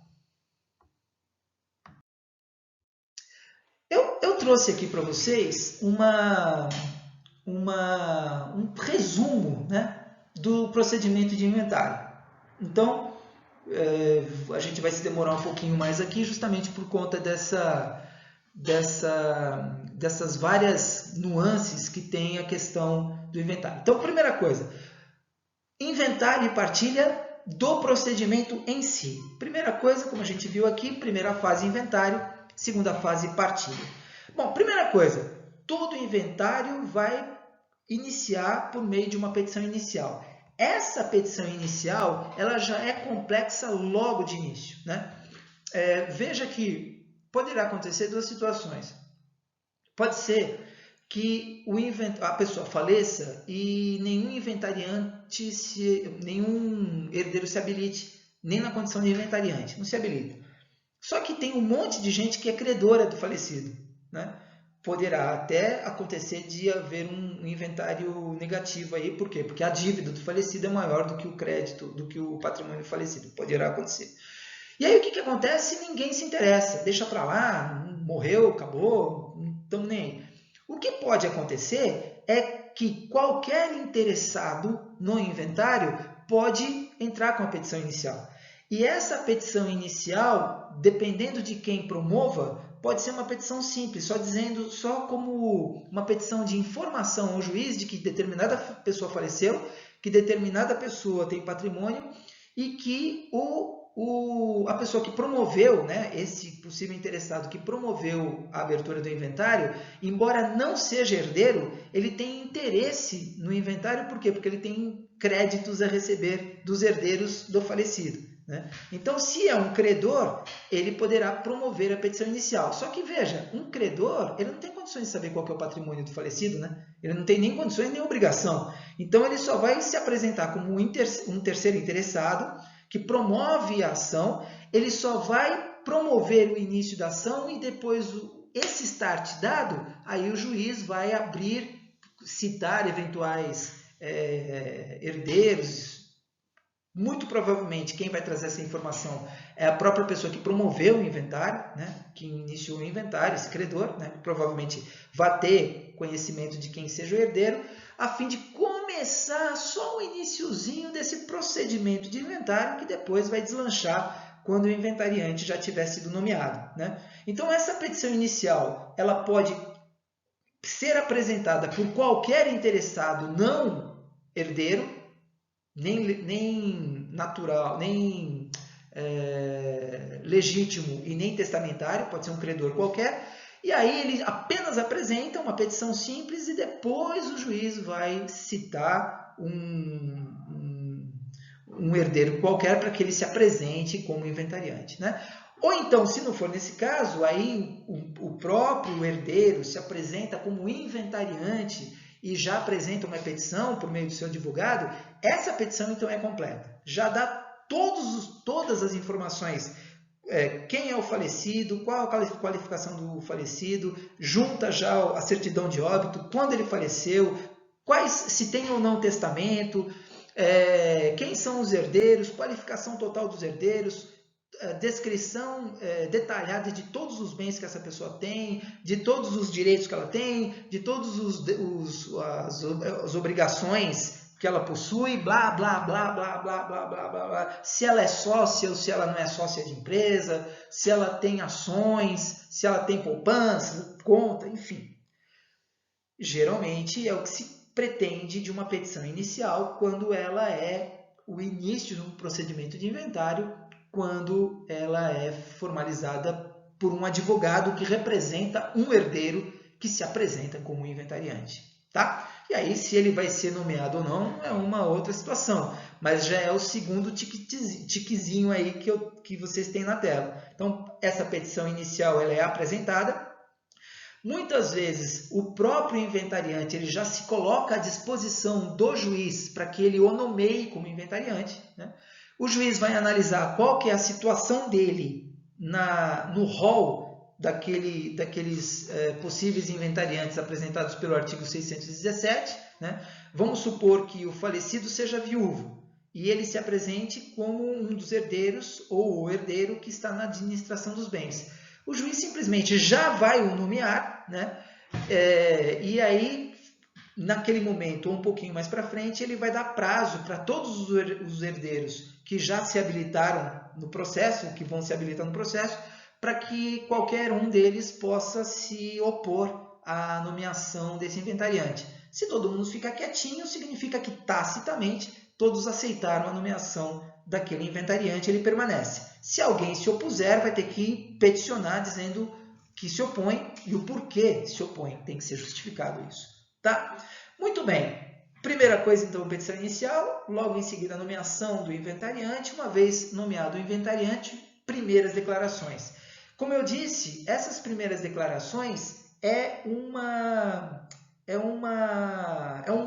Eu trouxe aqui para vocês um resumo, né, do procedimento de inventário. Então, a gente vai se demorar um pouquinho mais aqui, justamente por conta dessas várias nuances que tem a questão do inventário. Então, primeira coisa, inventário e partilha do procedimento em si. Primeira coisa, como a gente viu aqui, primeira fase inventário, segunda fase partilha. Bom, primeira coisa, todo inventário vai iniciar por meio de uma petição inicial. Essa petição inicial, ela já é complexa logo de início, né? Veja que poderá acontecer duas situações. Pode ser que a pessoa faleça e nenhum inventariante, nenhum herdeiro se habilite, nem na condição de inventariante, não se habilita. Só que tem um monte de gente que é credora do falecido, né? Poderá até acontecer de haver um inventário negativo aí, por quê? Porque a dívida do falecido é maior do que o crédito, do que o patrimônio falecido, poderá acontecer. E aí o que acontece? Ninguém se interessa, deixa para lá, morreu, acabou, não estamos nem aí. O que pode acontecer é que qualquer interessado no inventário pode entrar com a petição inicial. E essa petição inicial, dependendo de quem promova, pode ser uma petição simples, só como uma petição de informação ao juiz de que determinada pessoa faleceu, que determinada pessoa tem patrimônio e que a pessoa que promoveu, né, esse possível interessado que promoveu a abertura do inventário, embora não seja herdeiro, ele tem interesse no inventário, por quê? Porque ele tem créditos a receber dos herdeiros do falecido. Então, se é um credor, ele poderá promover a petição inicial. Só que, veja, um credor, ele não tem condições de saber qual que é o patrimônio do falecido, né? Ele não tem nem condições nem obrigação. Então, ele só vai se apresentar como um terceiro interessado que promove a ação, ele só vai promover o início da ação e depois, esse start dado, aí o juiz vai citar eventuais herdeiros. Muito provavelmente quem vai trazer essa informação é a própria pessoa que promoveu o inventário, né? Que iniciou o inventário, esse credor, né? Provavelmente vai ter conhecimento de quem seja o herdeiro, a fim de começar só o iniciozinho desse procedimento de inventário que depois vai deslanchar quando o inventariante já tiver sido nomeado, né? Então essa petição inicial ela pode ser apresentada por qualquer interessado não herdeiro, nem natural, nem legítimo e nem testamentário, pode ser um credor qualquer, e aí ele apenas apresenta uma petição simples e depois o juiz vai citar um herdeiro qualquer para que ele se apresente como inventariante, né? Ou então, se não for nesse caso, aí o próprio herdeiro se apresenta como inventariante e já apresenta uma petição por meio do seu advogado, essa petição então é completa. Já dá todas as informações, quem é o falecido, qual a qualificação do falecido, junta já a certidão de óbito, quando ele faleceu, se tem ou não testamento, quem são os herdeiros, qualificação total dos herdeiros, descrição detalhada de todos os bens que essa pessoa tem, de todos os direitos que ela tem, de todas as obrigações que ela possui, blá, blá, blá, blá, blá, blá, blá, blá, blá. Se ela é sócia ou se ela não é sócia de empresa, se ela tem ações, se ela tem poupança, conta, enfim. Geralmente é o que se pretende de uma petição inicial quando ela é o início de um procedimento de inventário, quando ela é formalizada por um advogado que representa um herdeiro que se apresenta como inventariante, tá? E aí, se ele vai ser nomeado ou não, é uma outra situação, mas já é o segundo tiquezinho aí que vocês têm na tela. Então, essa petição inicial ela é apresentada. Muitas vezes, o próprio inventariante ele já se coloca à disposição do juiz para que ele o nomeie como inventariante, né? O juiz vai analisar qual que é a situação dele no rol daqueles possíveis inventariantes apresentados pelo artigo 617. Né? Vamos supor que o falecido seja viúvo e ele se apresente como um dos herdeiros ou o herdeiro que está na administração dos bens. O juiz simplesmente já vai o nomear, né? E aí, naquele momento, ou um pouquinho mais para frente, ele vai dar prazo para todos os herdeiros que já se habilitaram no processo, que vão se habilitar no processo, para que qualquer um deles possa se opor à nomeação desse inventariante. Se todo mundo ficar quietinho, significa que tacitamente todos aceitaram a nomeação daquele inventariante, ele permanece. Se alguém se opuser, vai ter que peticionar dizendo que se opõe e o porquê se opõe. Tem que ser justificado isso. Tá? Muito bem. Primeira coisa, então, petição inicial. Logo em seguida, a nomeação do inventariante. Uma vez nomeado o inventariante, primeiras declarações. Como eu disse, essas primeiras declarações é um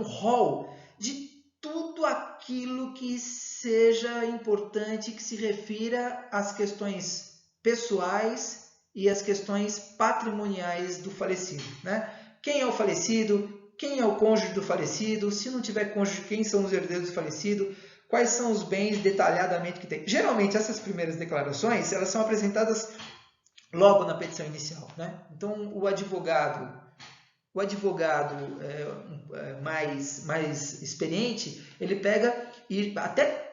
rol de tudo aquilo que seja importante, que se refira às questões pessoais e às questões patrimoniais do falecido. Né? Quem é o falecido? Quem é o cônjuge do falecido? Se não tiver cônjuge, quem são os herdeiros do falecido? Quais são os bens detalhadamente que tem? Geralmente, essas primeiras declarações elas são apresentadas logo na petição inicial. Né? Então, o advogado mais experiente, ele pega e até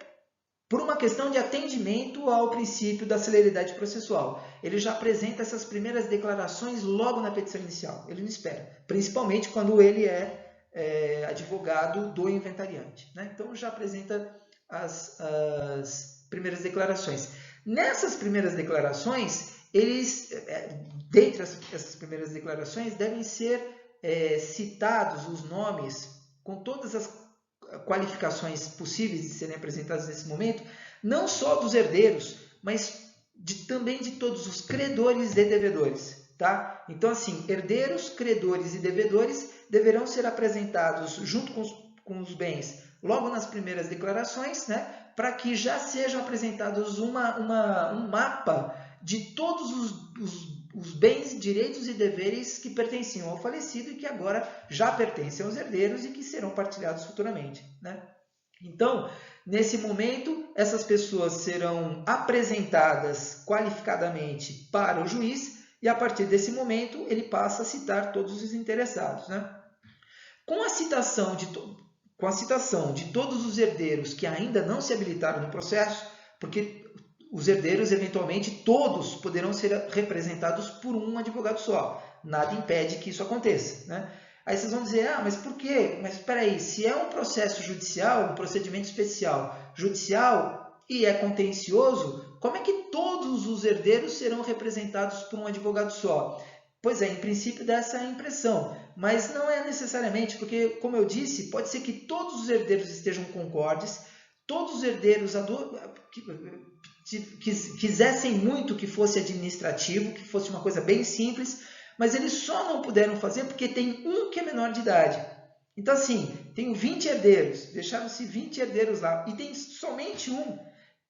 por uma questão de atendimento ao princípio da celeridade processual, ele já apresenta essas primeiras declarações logo na petição inicial. Ele não espera, principalmente quando ele é advogado do inventariante. Né? Então, já apresenta as primeiras declarações. Nessas primeiras declarações, dentre essas primeiras declarações, devem ser citados os nomes com todas as qualificações possíveis de serem apresentadas nesse momento, não só dos herdeiros, mas também de todos os credores e devedores. Tá? Então, assim, herdeiros, credores e devedores deverão ser apresentados junto com os bens logo nas primeiras declarações, né? Para que já sejam apresentados um mapa de todos os bens, direitos e deveres que pertenciam ao falecido e que agora já pertencem aos herdeiros e que serão partilhados futuramente. Né? Então, nesse momento, essas pessoas serão apresentadas qualificadamente para o juiz e, a partir desse momento, ele passa a citar todos os interessados. Né? Com a citação de todos os herdeiros que ainda não se habilitaram no processo, porque os herdeiros, eventualmente, todos poderão ser representados por um advogado só. Nada impede que isso aconteça. Né? Aí vocês vão dizer, mas por quê? Mas espera aí, se é um processo judicial, um procedimento especial judicial e é contencioso, como é que todos os herdeiros serão representados por um advogado só? Pois é, em princípio dá essa impressão, mas não é necessariamente, porque, como eu disse, pode ser que todos os herdeiros estejam concordes, todos os herdeiros quisessem muito que fosse administrativo, que fosse uma coisa bem simples, mas eles só não puderam fazer porque tem um que é menor de idade. Então, assim, tenho 20 herdeiros, deixaram-se 20 herdeiros lá, e tem somente um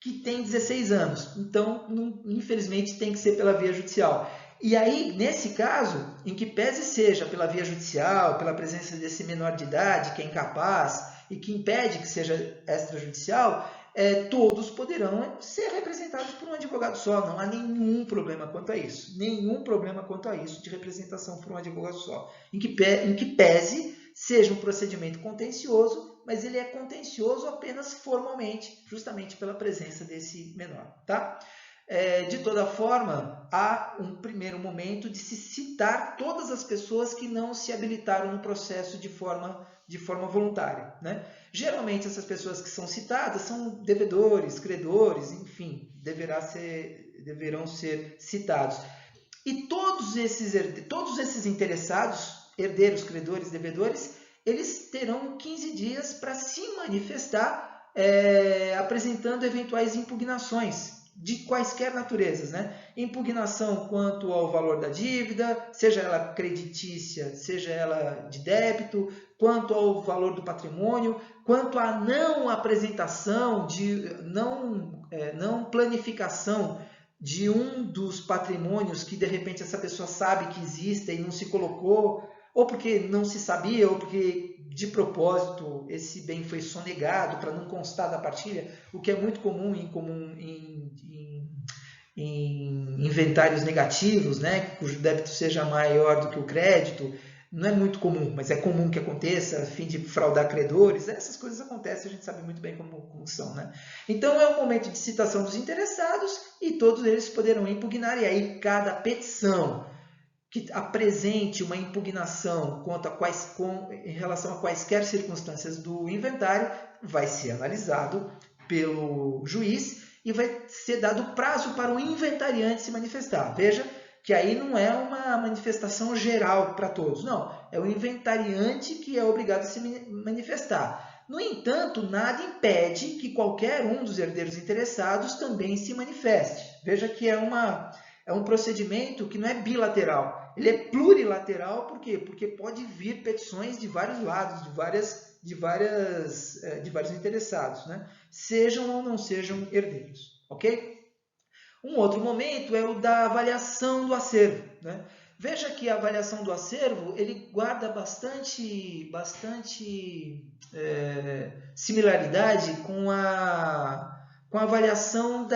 que tem 16 anos. Então, infelizmente, tem que ser pela via judicial. E aí, nesse caso, em que pese seja pela via judicial, pela presença desse menor de idade, que é incapaz e que impede que seja extrajudicial, todos poderão ser representados por um advogado só. Não há nenhum problema quanto a isso. Nenhum problema quanto a isso de representação por um advogado só. Em que pese seja um procedimento contencioso, mas ele é contencioso apenas formalmente, justamente pela presença desse menor, tá? De toda forma, há um primeiro momento de se citar todas as pessoas que não se habilitaram no processo de forma voluntária, né? Geralmente, essas pessoas que são citadas são devedores, credores, enfim, deverão ser citados. E todos esses interessados, herdeiros, credores, devedores, eles terão 15 dias para se manifestar, apresentando eventuais impugnações de quaisquer naturezas, né? Impugnação quanto ao valor da dívida, seja ela creditícia, seja ela de débito, quanto ao valor do patrimônio, quanto à não apresentação, não planificação de um dos patrimônios que de repente essa pessoa sabe que existe e não se colocou, ou porque não se sabia, ou porque de propósito esse bem foi sonegado para não constar da partilha, o que é muito comum em inventários negativos, né, cujo débito seja maior do que o crédito. Não é muito comum, mas é comum que aconteça, a fim de fraudar credores. Essas coisas acontecem, a gente sabe muito bem como são, né? Então, é o momento de citação dos interessados e todos eles poderão impugnar. E aí, cada petição que apresente uma impugnação em relação a quaisquer circunstâncias do inventário vai ser analisado pelo juiz e vai ser dado prazo para o inventariante se manifestar. Veja que aí não é uma manifestação geral para todos, não. É o inventariante que é obrigado a se manifestar. No entanto, nada impede que qualquer um dos herdeiros interessados também se manifeste. Veja que é um procedimento que não é bilateral, ele é plurilateral. Por quê? Porque pode vir petições de vários lados, de vários interessados, né? Sejam ou não sejam herdeiros, ok? Um outro momento é o da avaliação do acervo, né? Veja que a avaliação do acervo ele guarda bastante similaridade com a avaliação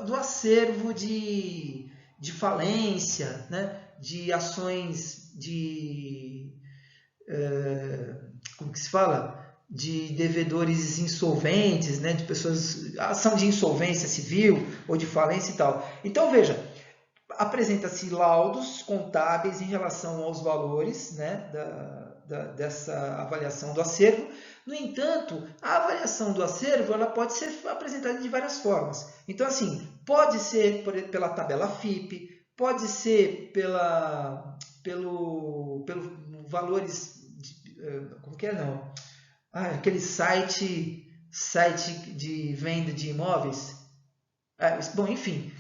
do acervo de falência, né? De ações como que se fala? De devedores insolventes, né? De pessoas, ação de insolvência civil ou de falência e tal. Então, veja, apresenta-se laudos contábeis em relação aos valores, né? Dessa avaliação do acervo. No entanto, a avaliação do acervo ela pode ser apresentada de várias formas. Então, assim, pode ser pela tabela FIP, pode ser pelo valores, como que é, não? Aquele site de venda de imóveis. Bom, enfim,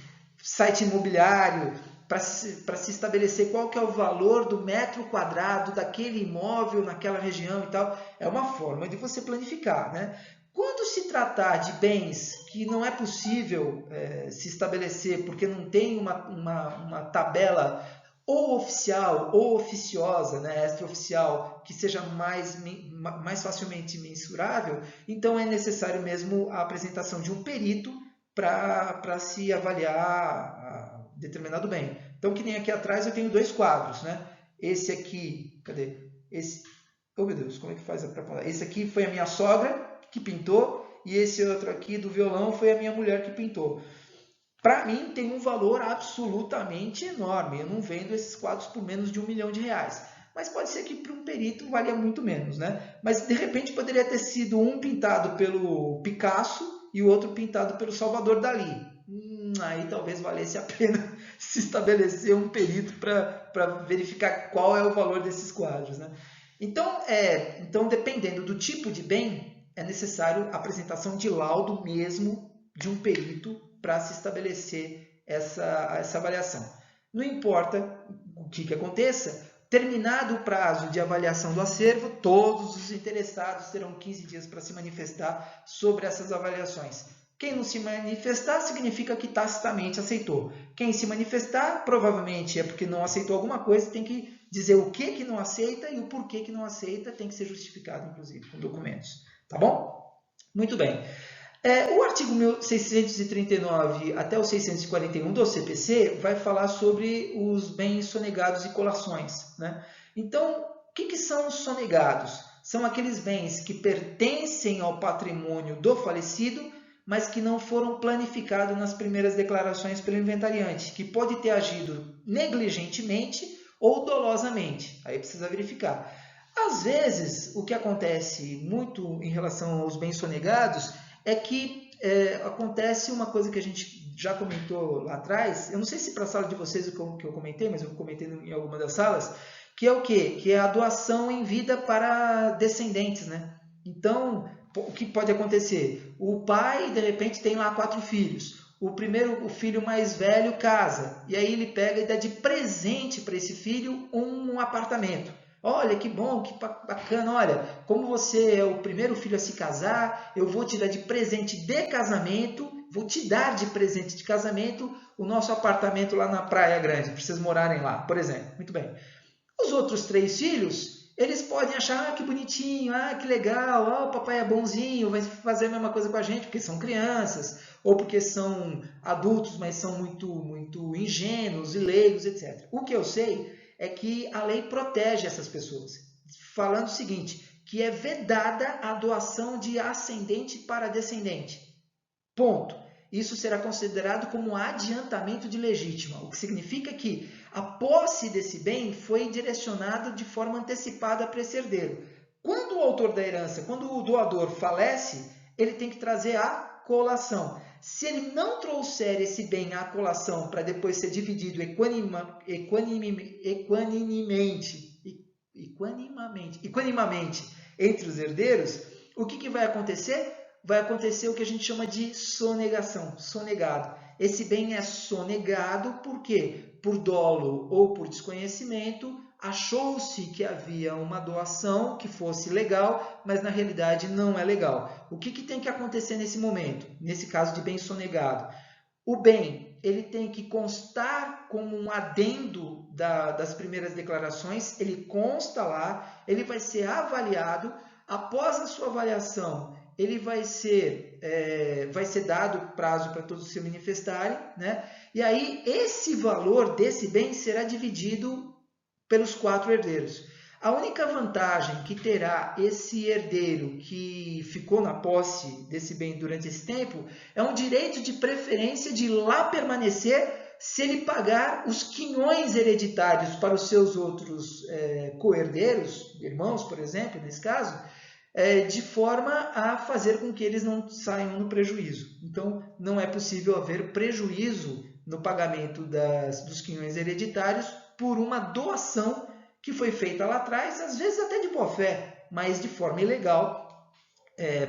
site imobiliário, para se estabelecer qual que é o valor do metro quadrado daquele imóvel naquela região e tal. É uma forma de você planificar, né? Quando se tratar de bens que não é possível se estabelecer porque não tem uma tabela ou oficial ou oficiosa, né, extraoficial, que seja mais facilmente mensurável, então é necessário mesmo a apresentação de um perito para se avaliar determinado bem. Então, que nem aqui atrás eu tenho dois quadros, né? Esse aqui, cadê? Oh meu Deus, como é que faz para falar? Esse aqui foi a minha sogra que pintou e esse outro aqui do violão foi a minha mulher que pintou. Para mim tem um valor absolutamente enorme. Eu não vendo esses quadros por menos de R$1 milhão. Mas pode ser que para um perito valha muito menos, né? Mas de repente poderia ter sido um pintado pelo Picasso e o outro pintado pelo Salvador Dalí. Aí talvez valesse a pena se estabelecer um perito para verificar qual é o valor desses quadros, né? Então, dependendo do tipo de bem, é necessário a apresentação de laudo mesmo de um perito para se estabelecer essa avaliação. Não importa o que aconteça, terminado o prazo de avaliação do acervo, todos os interessados terão 15 dias para se manifestar sobre essas avaliações. Quem não se manifestar significa que tacitamente aceitou. Quem se manifestar, provavelmente é porque não aceitou alguma coisa, tem que dizer o que não aceita e o porquê que não aceita, tem que ser justificado, inclusive, com documentos. Tá bom? Muito bem. O artigo 639 até o 641 do CPC vai falar sobre os bens sonegados e colações, né? Então, o que são os sonegados? são aqueles bens que pertencem ao patrimônio do falecido, mas que não foram planificados nas primeiras declarações pelo inventariante, que pode ter agido negligentemente ou dolosamente. Aí precisa verificar. Às vezes, o que acontece muito em relação aos bens sonegados é que acontece uma coisa que a gente já comentou lá atrás. Eu não sei se para a sala de vocês que eu comentei, mas eu comentei em alguma das salas, que é o quê? Que é a doação em vida para descendentes, né? Então, o que pode acontecer? O pai, de repente, tem lá 4 filhos. O filho mais velho casa. E aí ele pega e dá de presente para esse filho um apartamento. Olha, que bom, que bacana. Olha, como você é o primeiro filho a se casar, eu vou te dar de presente de casamento, vou te dar de presente de casamento o nosso apartamento lá na Praia Grande, para vocês morarem lá, por exemplo. Muito bem. Os outros 3 filhos, eles podem achar, que bonitinho, que legal, o papai é bonzinho, vai fazer a mesma coisa com a gente, porque são crianças, ou porque são adultos, mas são muito ingênuos e leigos, etc. O que eu sei é que a lei protege essas pessoas, falando o seguinte, que é vedada a doação de ascendente para descendente. Ponto. Isso será considerado como adiantamento de legítima, o que significa que a posse desse bem foi direcionada de forma antecipada para esse herdeiro. Quando o autor da herança, quando o doador falece, ele tem que trazer a colação. Se ele não trouxer esse bem à colação para depois ser dividido equanimamente entre os herdeiros, o que vai acontecer? Vai acontecer o que a gente chama de sonegação, sonegado. Esse bem é sonegado por quê? Por dolo ou por desconhecimento, achou-se que havia uma doação que fosse legal, mas na realidade não é legal. O que tem que acontecer nesse momento, nesse caso de bem sonegado? O bem, ele tem que constar como um adendo das primeiras declarações, ele consta lá, ele vai ser avaliado, após a sua avaliação, ele vai ser dado prazo para todos se manifestarem, né? E aí esse valor desse bem será dividido pelos 4 herdeiros. A única vantagem que terá esse herdeiro que ficou na posse desse bem durante esse tempo é um direito de preferência de lá permanecer se ele pagar os quinhões hereditários para os seus outros co-herdeiros, irmãos, por exemplo, nesse caso, de forma a fazer com que eles não saiam no prejuízo. Então, não é possível haver prejuízo no pagamento dos quinhões hereditários por uma doação que foi feita lá atrás, às vezes até de boa fé, mas de forma ilegal,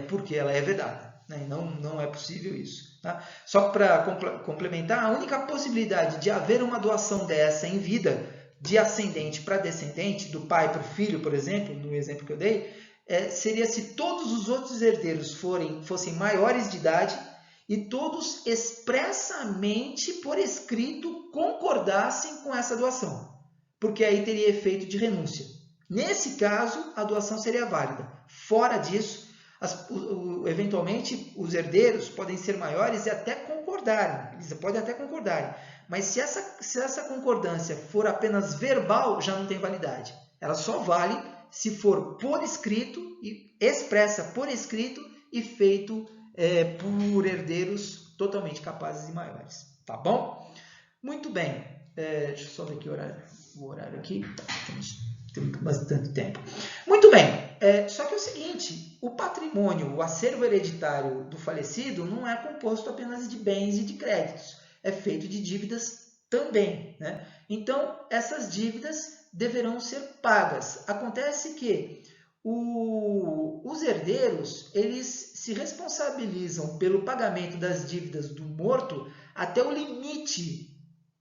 porque ela é vedada. Né? Não é possível isso. Tá? Só para complementar, a única possibilidade de haver uma doação dessa em vida, de ascendente para descendente, do pai para o filho, por exemplo, no exemplo que eu dei, seria se todos os outros herdeiros fossem maiores de idade e todos expressamente por escrito concordassem com essa doação, porque aí teria efeito de renúncia. Nesse caso, a doação seria válida. Fora disso, eventualmente os herdeiros podem ser maiores e até concordarem, eles podem até concordarem, mas se essa concordância for apenas verbal, já não tem validade. Ela só vale se for por escrito, expressa por escrito e feito por herdeiros totalmente capazes e maiores. Tá bom? Muito bem. Deixa eu só ver aqui o horário aqui. Temos bastante tempo. Muito bem. Só que é o seguinte, o patrimônio, o acervo hereditário do falecido não é composto apenas de bens e de créditos. É feito de dívidas também. Né? Então, essas dívidas deverão ser pagas. Acontece que os herdeiros, eles se responsabilizam pelo pagamento das dívidas do morto até o limite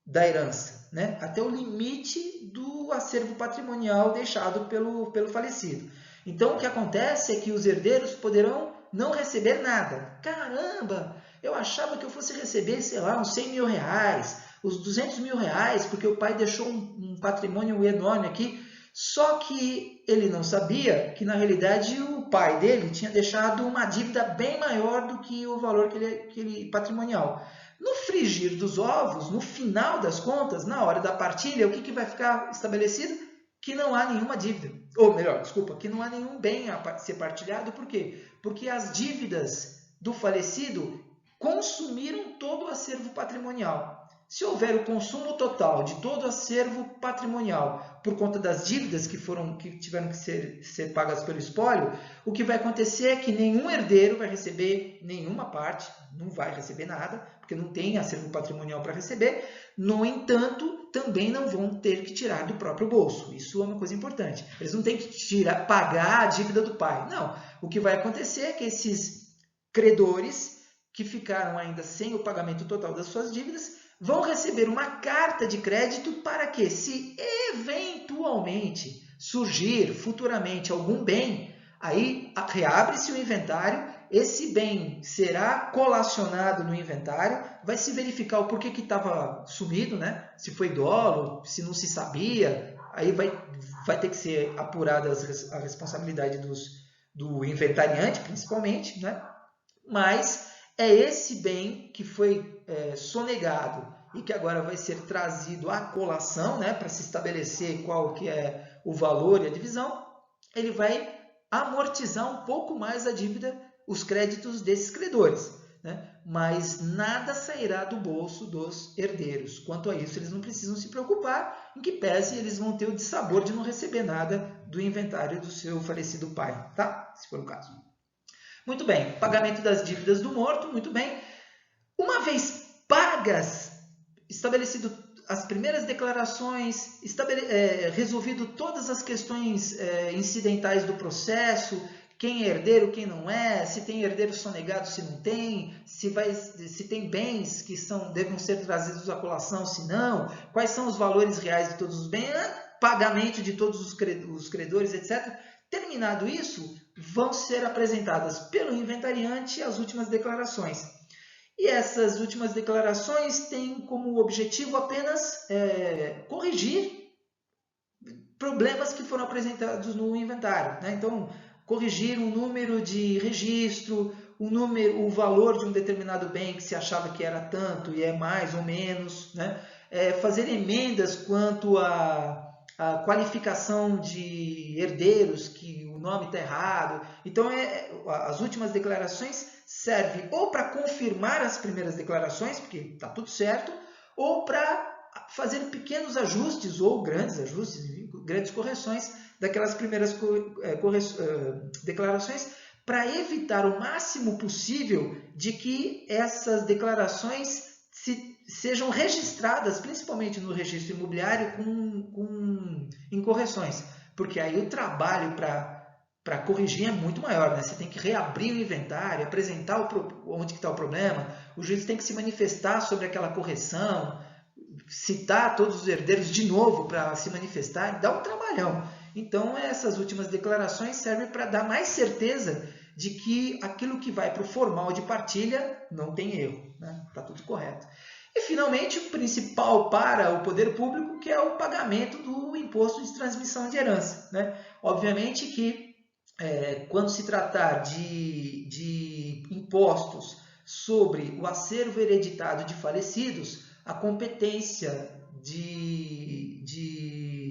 da herança, né? Até o limite do acervo patrimonial deixado pelo falecido. Então, o que acontece é que os herdeiros poderão não receber nada. Caramba, eu achava que eu fosse receber, sei lá, uns 100 mil reais, os 200 mil reais, porque o pai deixou um patrimônio enorme aqui. Só que ele não sabia que, na realidade, o pai dele tinha deixado uma dívida bem maior do que o valor patrimonial. No frigir dos ovos, no final das contas, na hora da partilha, o que vai ficar estabelecido? Que não há nenhuma dívida. ou melhor, desculpa, que não há nenhum bem a ser partilhado. Por quê? Porque as dívidas do falecido consumiram todo o acervo patrimonial. Se houver o consumo total de todo o acervo patrimonial por conta das dívidas que tiveram que ser pagas pelo espólio, o que vai acontecer é que nenhum herdeiro vai receber nenhuma parte, não vai receber nada, porque não tem acervo patrimonial para receber. No entanto, também não vão ter que tirar do próprio bolso. Isso é uma coisa importante. Eles não têm que pagar a dívida do pai. Não. O que vai acontecer é que esses credores que ficaram ainda sem o pagamento total das suas dívidas vão receber uma carta de crédito para que, se eventualmente surgir futuramente algum bem, aí reabre-se o inventário, esse bem será colacionado no inventário, vai se verificar o porquê que estava sumido, né? Se foi dolo, se não se sabia, aí vai ter que ser apurada a responsabilidade do inventariante, principalmente, né? Mas é esse bem que foi sonegado e que agora vai ser trazido à colação, né, para se estabelecer qual que é o valor e a divisão. Ele vai amortizar um pouco mais a dívida, os créditos desses credores, né? Mas nada sairá do bolso dos herdeiros. Quanto a isso, eles não precisam se preocupar, em que pese eles vão ter o dissabor de não receber nada do inventário do seu falecido pai, tá? Se for o caso. Muito bem, pagamento das dívidas do morto, muito bem. Uma vez pagas, estabelecido as primeiras declarações, resolvido todas as questões incidentais do processo, quem é herdeiro, quem não é, se tem herdeiro sonegado, se não tem, se tem bens que devem ser trazidos à colação, se não, quais são os valores reais de todos os bens, pagamento de todos os credores, etc. Terminado isso, vão ser apresentadas pelo inventariante as últimas declarações. E essas últimas declarações têm como objetivo apenas corrigir problemas que foram apresentados no inventário, né? Então, corrigir um número de registro, o valor de um determinado bem que se achava que era tanto e é mais ou menos, né? Fazer emendas quanto à qualificação de herdeiros, que o nome está errado. Então, as últimas declarações servem ou para confirmar as primeiras declarações, porque está tudo certo, ou para fazer pequenos ajustes ou grandes ajustes, grandes correções daquelas primeiras declarações, para evitar o máximo possível de que essas declarações sejam registradas, principalmente no registro imobiliário, com incorreções, porque aí o trabalho para corrigir é muito maior, né? Você tem que reabrir o inventário, apresentar onde está o problema, o juiz tem que se manifestar sobre aquela correção, citar todos os herdeiros de novo para se manifestar, dá um trabalhão. Então, essas últimas declarações servem para dar mais certeza de que aquilo que vai para o formal de partilha não tem erro, né? Está tudo correto. E, finalmente, o principal para o poder público, que é o pagamento do imposto de transmissão de herança, né? Obviamente que, quando se tratar de impostos sobre o acervo hereditado de falecidos, a competência de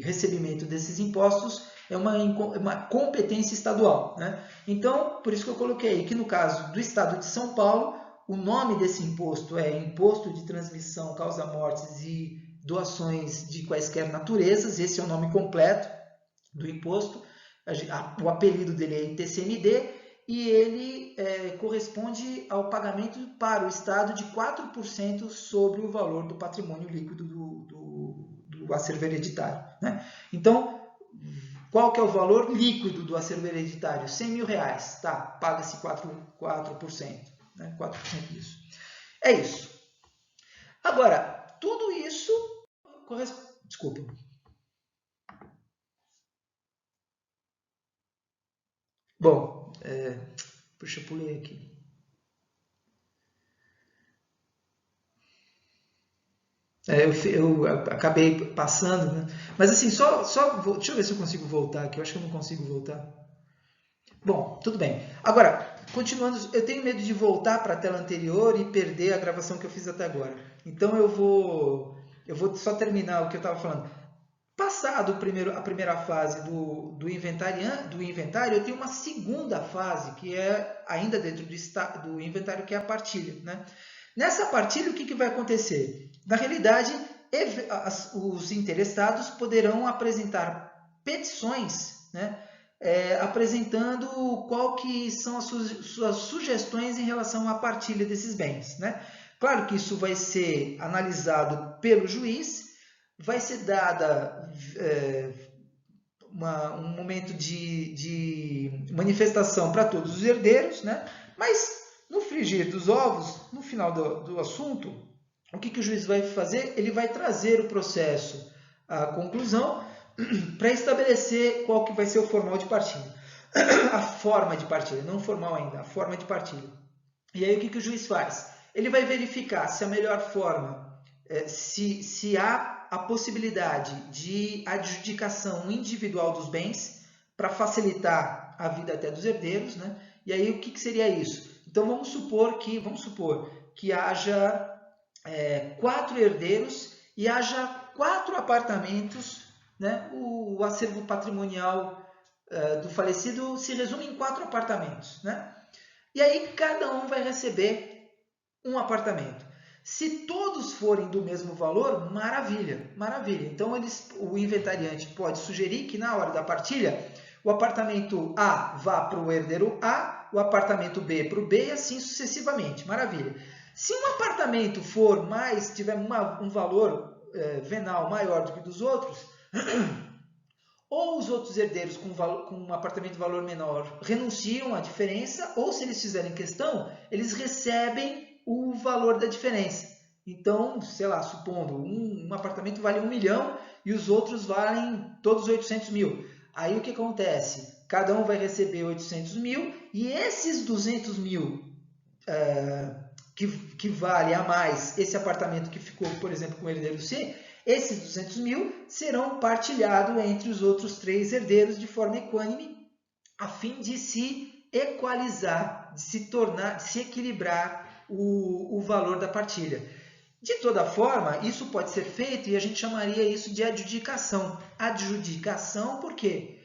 recebimento desses impostos é uma competência estadual, né? Então, por isso que eu coloquei que no caso do Estado de São Paulo, o nome desse imposto é Imposto de Transmissão, Causa-Mortes e Doações de Quaisquer Naturezas. Esse é o nome completo do imposto. O apelido dele é ITCMD e ele corresponde ao pagamento para o Estado de 4% sobre o valor do patrimônio líquido do acervo hereditário, né? Então, qual que é o valor líquido do acervo hereditário? R$100.000, tá? Paga-se 4%, né? 4% disso. É isso. Agora, tudo isso corresponde... Desculpa. Bom, puxa, eu pulei aqui. Eu acabei passando, né? Mas assim, deixa eu ver se eu consigo voltar aqui. Eu acho que eu não consigo voltar. Bom, tudo bem. Agora, continuando, eu tenho medo de voltar para a tela anterior e perder a gravação que eu fiz até agora. Então eu vou só terminar o que eu estava falando. Passado a primeira fase do inventário, eu tenho uma segunda fase, que é ainda dentro do inventário, que é a partilha, né? Nessa partilha, o que vai acontecer? Na realidade, os interessados poderão apresentar petições, né? Apresentando qual que são as suas sugestões em relação à partilha desses bens, né? Claro que isso vai ser analisado pelo juiz, vai ser dada um momento de manifestação para todos os herdeiros, né? Mas no frigir dos ovos, no final do assunto, o que o juiz vai fazer? Ele vai trazer o processo à conclusão para estabelecer qual que vai ser o formal de partilha. A forma de partilha, não formal ainda, a forma de partilha. E aí o que o juiz faz? Ele vai verificar se a melhor forma, se há a possibilidade de adjudicação individual dos bens para facilitar a vida até dos herdeiros, né? E aí o que seria isso? Então vamos supor que haja 4 herdeiros e haja 4 apartamentos, né? O acervo patrimonial do falecido se resume em 4 apartamentos, né? E aí cada um vai receber um apartamento. Se todos forem do mesmo valor, maravilha, maravilha. Então o inventariante pode sugerir que na hora da partilha, o apartamento A vá para o herdeiro A, o apartamento B para o B e assim sucessivamente, maravilha. Se um apartamento for tiver um valor venal maior do que dos outros, ou os outros herdeiros com um apartamento de valor menor renunciam à diferença, ou se eles fizerem questão, eles recebem o valor da diferença. Então, sei lá, supondo, um apartamento vale 1 milhão e os outros valem todos 800 mil. Aí o que acontece? Cada um vai receber 800 mil e esses 200 mil que vale a mais esse apartamento que ficou, por exemplo, com o herdeiro C, esses 200 mil serão partilhados entre os outros 3 herdeiros de forma equânime, a fim de se equalizar, de se equilibrar o valor da partilha. De toda forma, isso pode ser feito e a gente chamaria isso de adjudicação. Adjudicação por quê?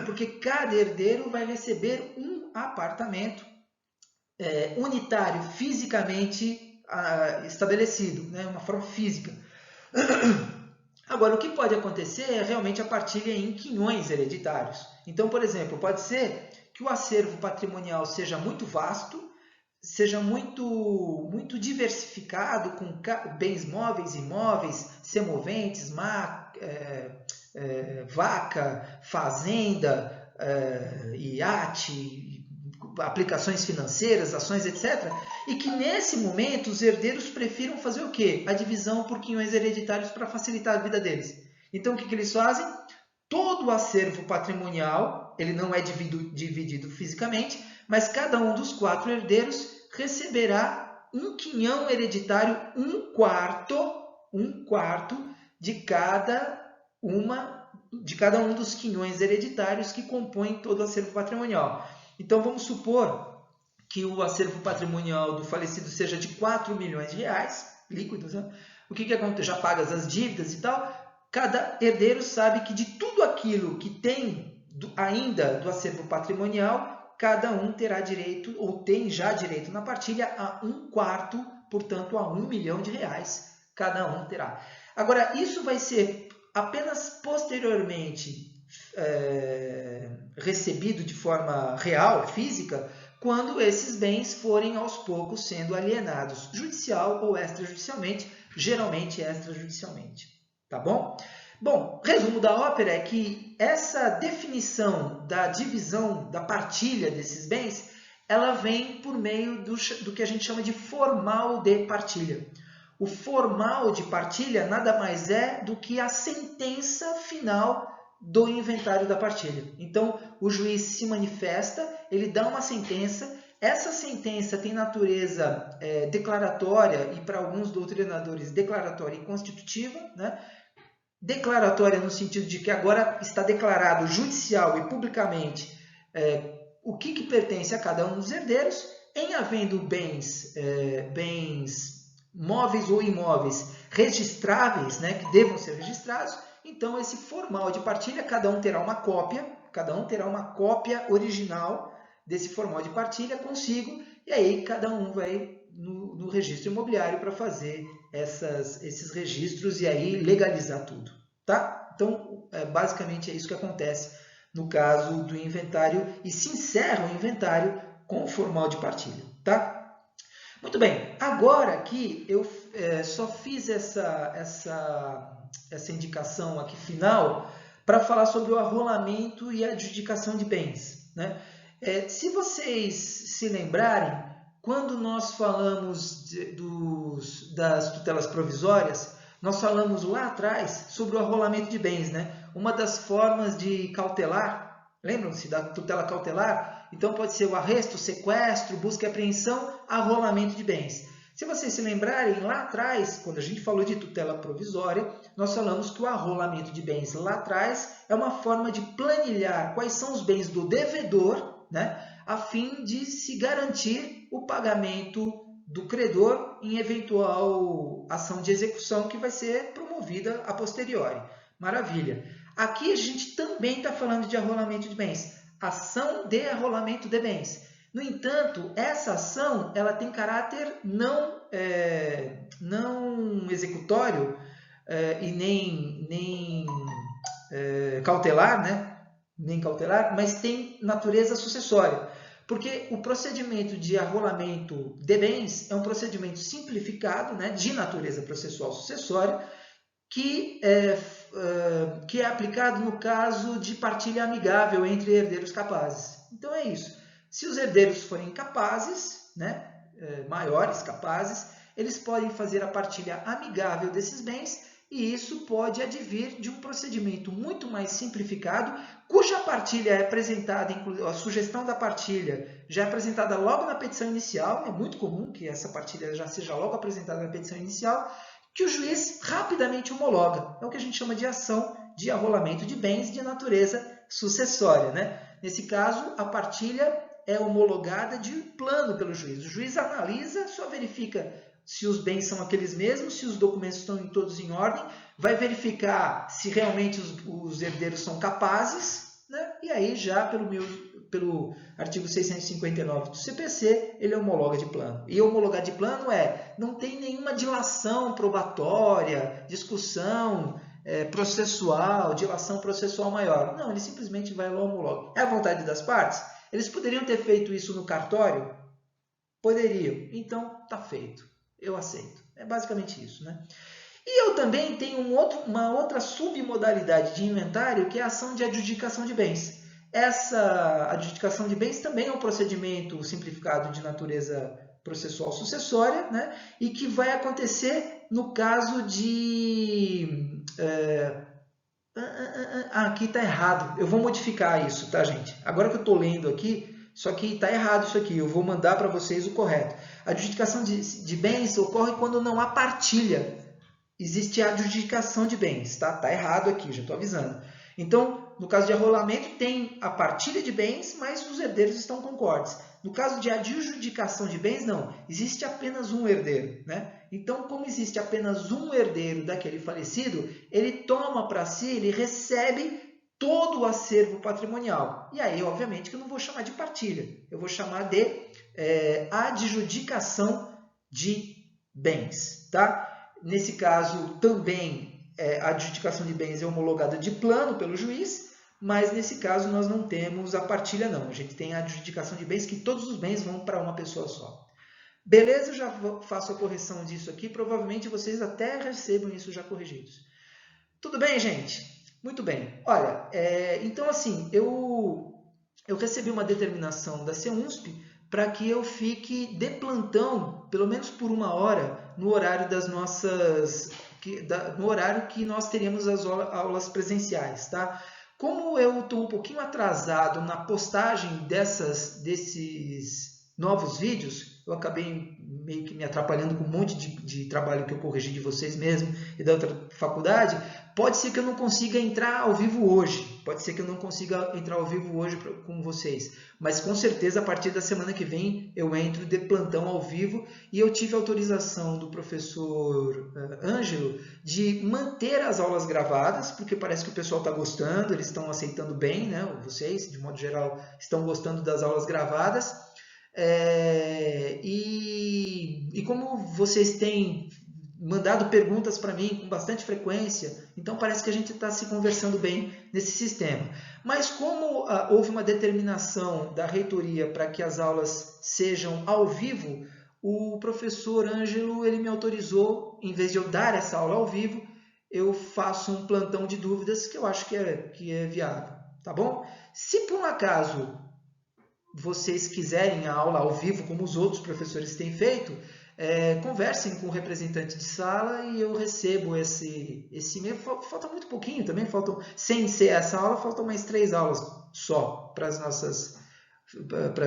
Porque cada herdeiro vai receber um apartamento unitário, fisicamente estabelecido, né? Uma forma física. Agora, o que pode acontecer é realmente a partilha em quinhões hereditários. Então, por exemplo, pode ser que o acervo patrimonial seja muito vasto, seja muito diversificado, com bens móveis e imóveis, semoventes, vaca, fazenda, iate, aplicações financeiras, ações, etc. E que nesse momento os herdeiros prefiram fazer o quê? A divisão por quinhões hereditários para facilitar a vida deles. Então o que eles fazem? Todo o acervo patrimonial, ele não é dividido fisicamente, mas cada um dos 4 herdeiros receberá um quinhão hereditário, um quarto de cada um dos quinhões hereditários que compõem todo o acervo patrimonial. Então vamos supor que o acervo patrimonial do falecido seja de 4 milhões de reais, líquidos, né? O que acontece? Já pagas as dívidas e tal. Cada herdeiro sabe que de tudo aquilo que tem ainda do acervo patrimonial, cada um terá direito, ou tem já direito na partilha, a um quarto, portanto a 1 milhão de reais, cada um terá. Agora, isso vai ser apenas posteriormente recebido de forma real, física, quando esses bens forem aos poucos sendo alienados, judicial ou extrajudicialmente, geralmente extrajudicialmente. Tá bom? Bom, resumo da ópera é que essa definição da divisão, da partilha desses bens, ela vem por meio do que a gente chama de formal de partilha. O formal de partilha nada mais é do que a sentença final do inventário da partilha. Então, o juiz se manifesta, ele dá uma sentença, essa sentença tem natureza declaratória e, para alguns doutrinadores, declaratória e constitutiva, né? Declaratória no sentido de que agora está declarado judicial e publicamente o que pertence a cada um dos herdeiros, em havendo bens móveis ou imóveis registráveis, né, que devam ser registrados, Então, esse formal de partilha, cada um terá uma cópia original desse formal de partilha consigo, e aí cada um vai no registro imobiliário para fazer esses registros e aí legalizar tudo, tá? Então, basicamente é isso que acontece no caso do inventário e se encerra o inventário com o formal de partilha, tá? Muito bem, agora aqui eu só fiz essa indicação aqui final para falar sobre o arrolamento e a adjudicação de bens, né? Se vocês se lembrarem, quando nós falamos das tutelas provisórias, nós falamos lá atrás sobre o arrolamento de bens, né? Uma das formas de cautelar, lembram-se da tutela cautelar? Então pode ser o arresto, sequestro, busca e apreensão, arrolamento de bens. Se vocês se lembrarem, lá atrás, quando a gente falou de tutela provisória, nós falamos que o arrolamento de bens lá atrás é uma forma de planilhar quais são os bens do devedor, né, a fim de se garantir o pagamento do credor em eventual ação de execução que vai ser promovida a posteriori. Maravilha. Aqui a gente também está falando de arrolamento de bens. Ação de arrolamento de bens. No entanto, essa ação ela tem caráter não executório e nem cautelar, né? Nem cautelar, mas tem natureza sucessória. Porque o procedimento de arrolamento de bens é um procedimento simplificado, né, de natureza processual sucessória, que é aplicado no caso de partilha amigável entre herdeiros capazes. Então é isso. Se os herdeiros forem capazes, né, maiores, capazes, eles podem fazer a partilha amigável desses bens e isso pode advir de um procedimento muito mais simplificado, cuja partilha é apresentada, a sugestão da partilha já é apresentada logo na petição inicial, é muito comum que essa partilha já seja logo apresentada na petição inicial, que o juiz rapidamente homologa. É o que a gente chama de ação de arrolamento de bens de natureza sucessória, né? Nesse caso, a partilha é homologada de plano pelo juiz. O juiz analisa, só verifica se os bens são aqueles mesmos, se os documentos estão todos em ordem, vai verificar se realmente os herdeiros são capazes, né? E aí já pelo artigo 659 do CPC, ele homologa de plano. E homologar de plano não tem nenhuma dilação probatória, discussão processual, dilação processual maior. Não, ele simplesmente vai lá e homologa. É a vontade das partes? Eles poderiam ter feito isso no cartório? Poderiam. Então, está feito. Eu aceito. É basicamente isso, né? E eu também tenho uma outra submodalidade de inventário, que é a ação de adjudicação de bens. Essa adjudicação de bens também é um procedimento simplificado de natureza processual sucessória, né? E que vai acontecer no caso de... aqui está errado. Eu vou modificar isso, tá, gente? Agora que eu estou lendo aqui, só que está errado isso aqui. Eu vou mandar para vocês o correto. A adjudicação de bens ocorre quando não há partilha. Existe a adjudicação de bens, tá? Está errado aqui, já estou avisando. Então, no caso de arrolamento, tem a partilha de bens, mas os herdeiros estão concordes. No caso de adjudicação de bens, não. Existe apenas um herdeiro, né? Então, como existe apenas um herdeiro daquele falecido, ele toma para si, ele recebe todo o acervo patrimonial. E aí, obviamente, que eu não vou chamar de partilha. Eu vou chamar de adjudicação de bens, tá? Nesse caso, também a adjudicação de bens é homologada de plano pelo juiz, mas nesse caso nós não temos a partilha, não. A gente tem a adjudicação de bens que todos os bens vão para uma pessoa só. Beleza, eu já faço a correção disso aqui. Provavelmente vocês até recebam isso já corrigidos. Tudo bem, gente? Muito bem. Olha, então assim, eu recebi uma determinação da CEUNSP para que eu fique de plantão, pelo menos por 1 hora, no horário das nossas... no horário que nós teríamos as aulas presenciais, tá? Como eu estou um pouquinho atrasado na postagem desses novos vídeos, eu acabei meio que me atrapalhando com um monte de trabalho que eu corrigi de vocês mesmo e da outra faculdade. Pode ser que eu não consiga entrar ao vivo hoje, pode ser que eu não consiga entrar ao vivo hoje com vocês, mas com certeza a partir da semana que vem eu entro de plantão ao vivo e eu tive autorização do professor Ângelo de manter as aulas gravadas, porque parece que o pessoal está gostando, eles estão aceitando bem, né? Vocês, de modo geral, estão gostando das aulas gravadas. E como vocês têm mandado perguntas para mim com bastante frequência, então parece que a gente está se conversando bem nesse sistema. Mas como houve uma determinação da reitoria para que as aulas sejam ao vivo, o professor Ângelo ele me autorizou, em vez de eu dar essa aula ao vivo, eu faço um plantão de dúvidas que eu acho que é viável, tá bom? Se por um acaso vocês quiserem a aula ao vivo, como os outros professores têm feito, conversem com o representante de sala e eu recebo esse e-mail. Falta muito pouquinho também, sem ser essa aula, faltam mais 3 aulas só para as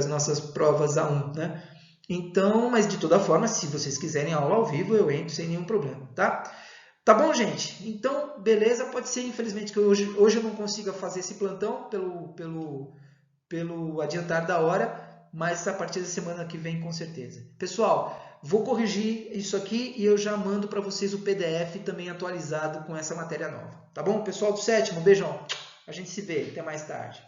nossas provas A1, né? Então, mas de toda forma, se vocês quiserem a aula ao vivo, eu entro sem nenhum problema, tá? Tá bom, gente? Então, beleza, pode ser, infelizmente, que hoje eu não consiga fazer esse plantão pelo adiantar da hora, mas a partir da semana que vem, com certeza. Pessoal, vou corrigir isso aqui e eu já mando para vocês o PDF também atualizado com essa matéria nova. Tá bom? Pessoal do 7º, beijão. A gente se vê. Até mais tarde.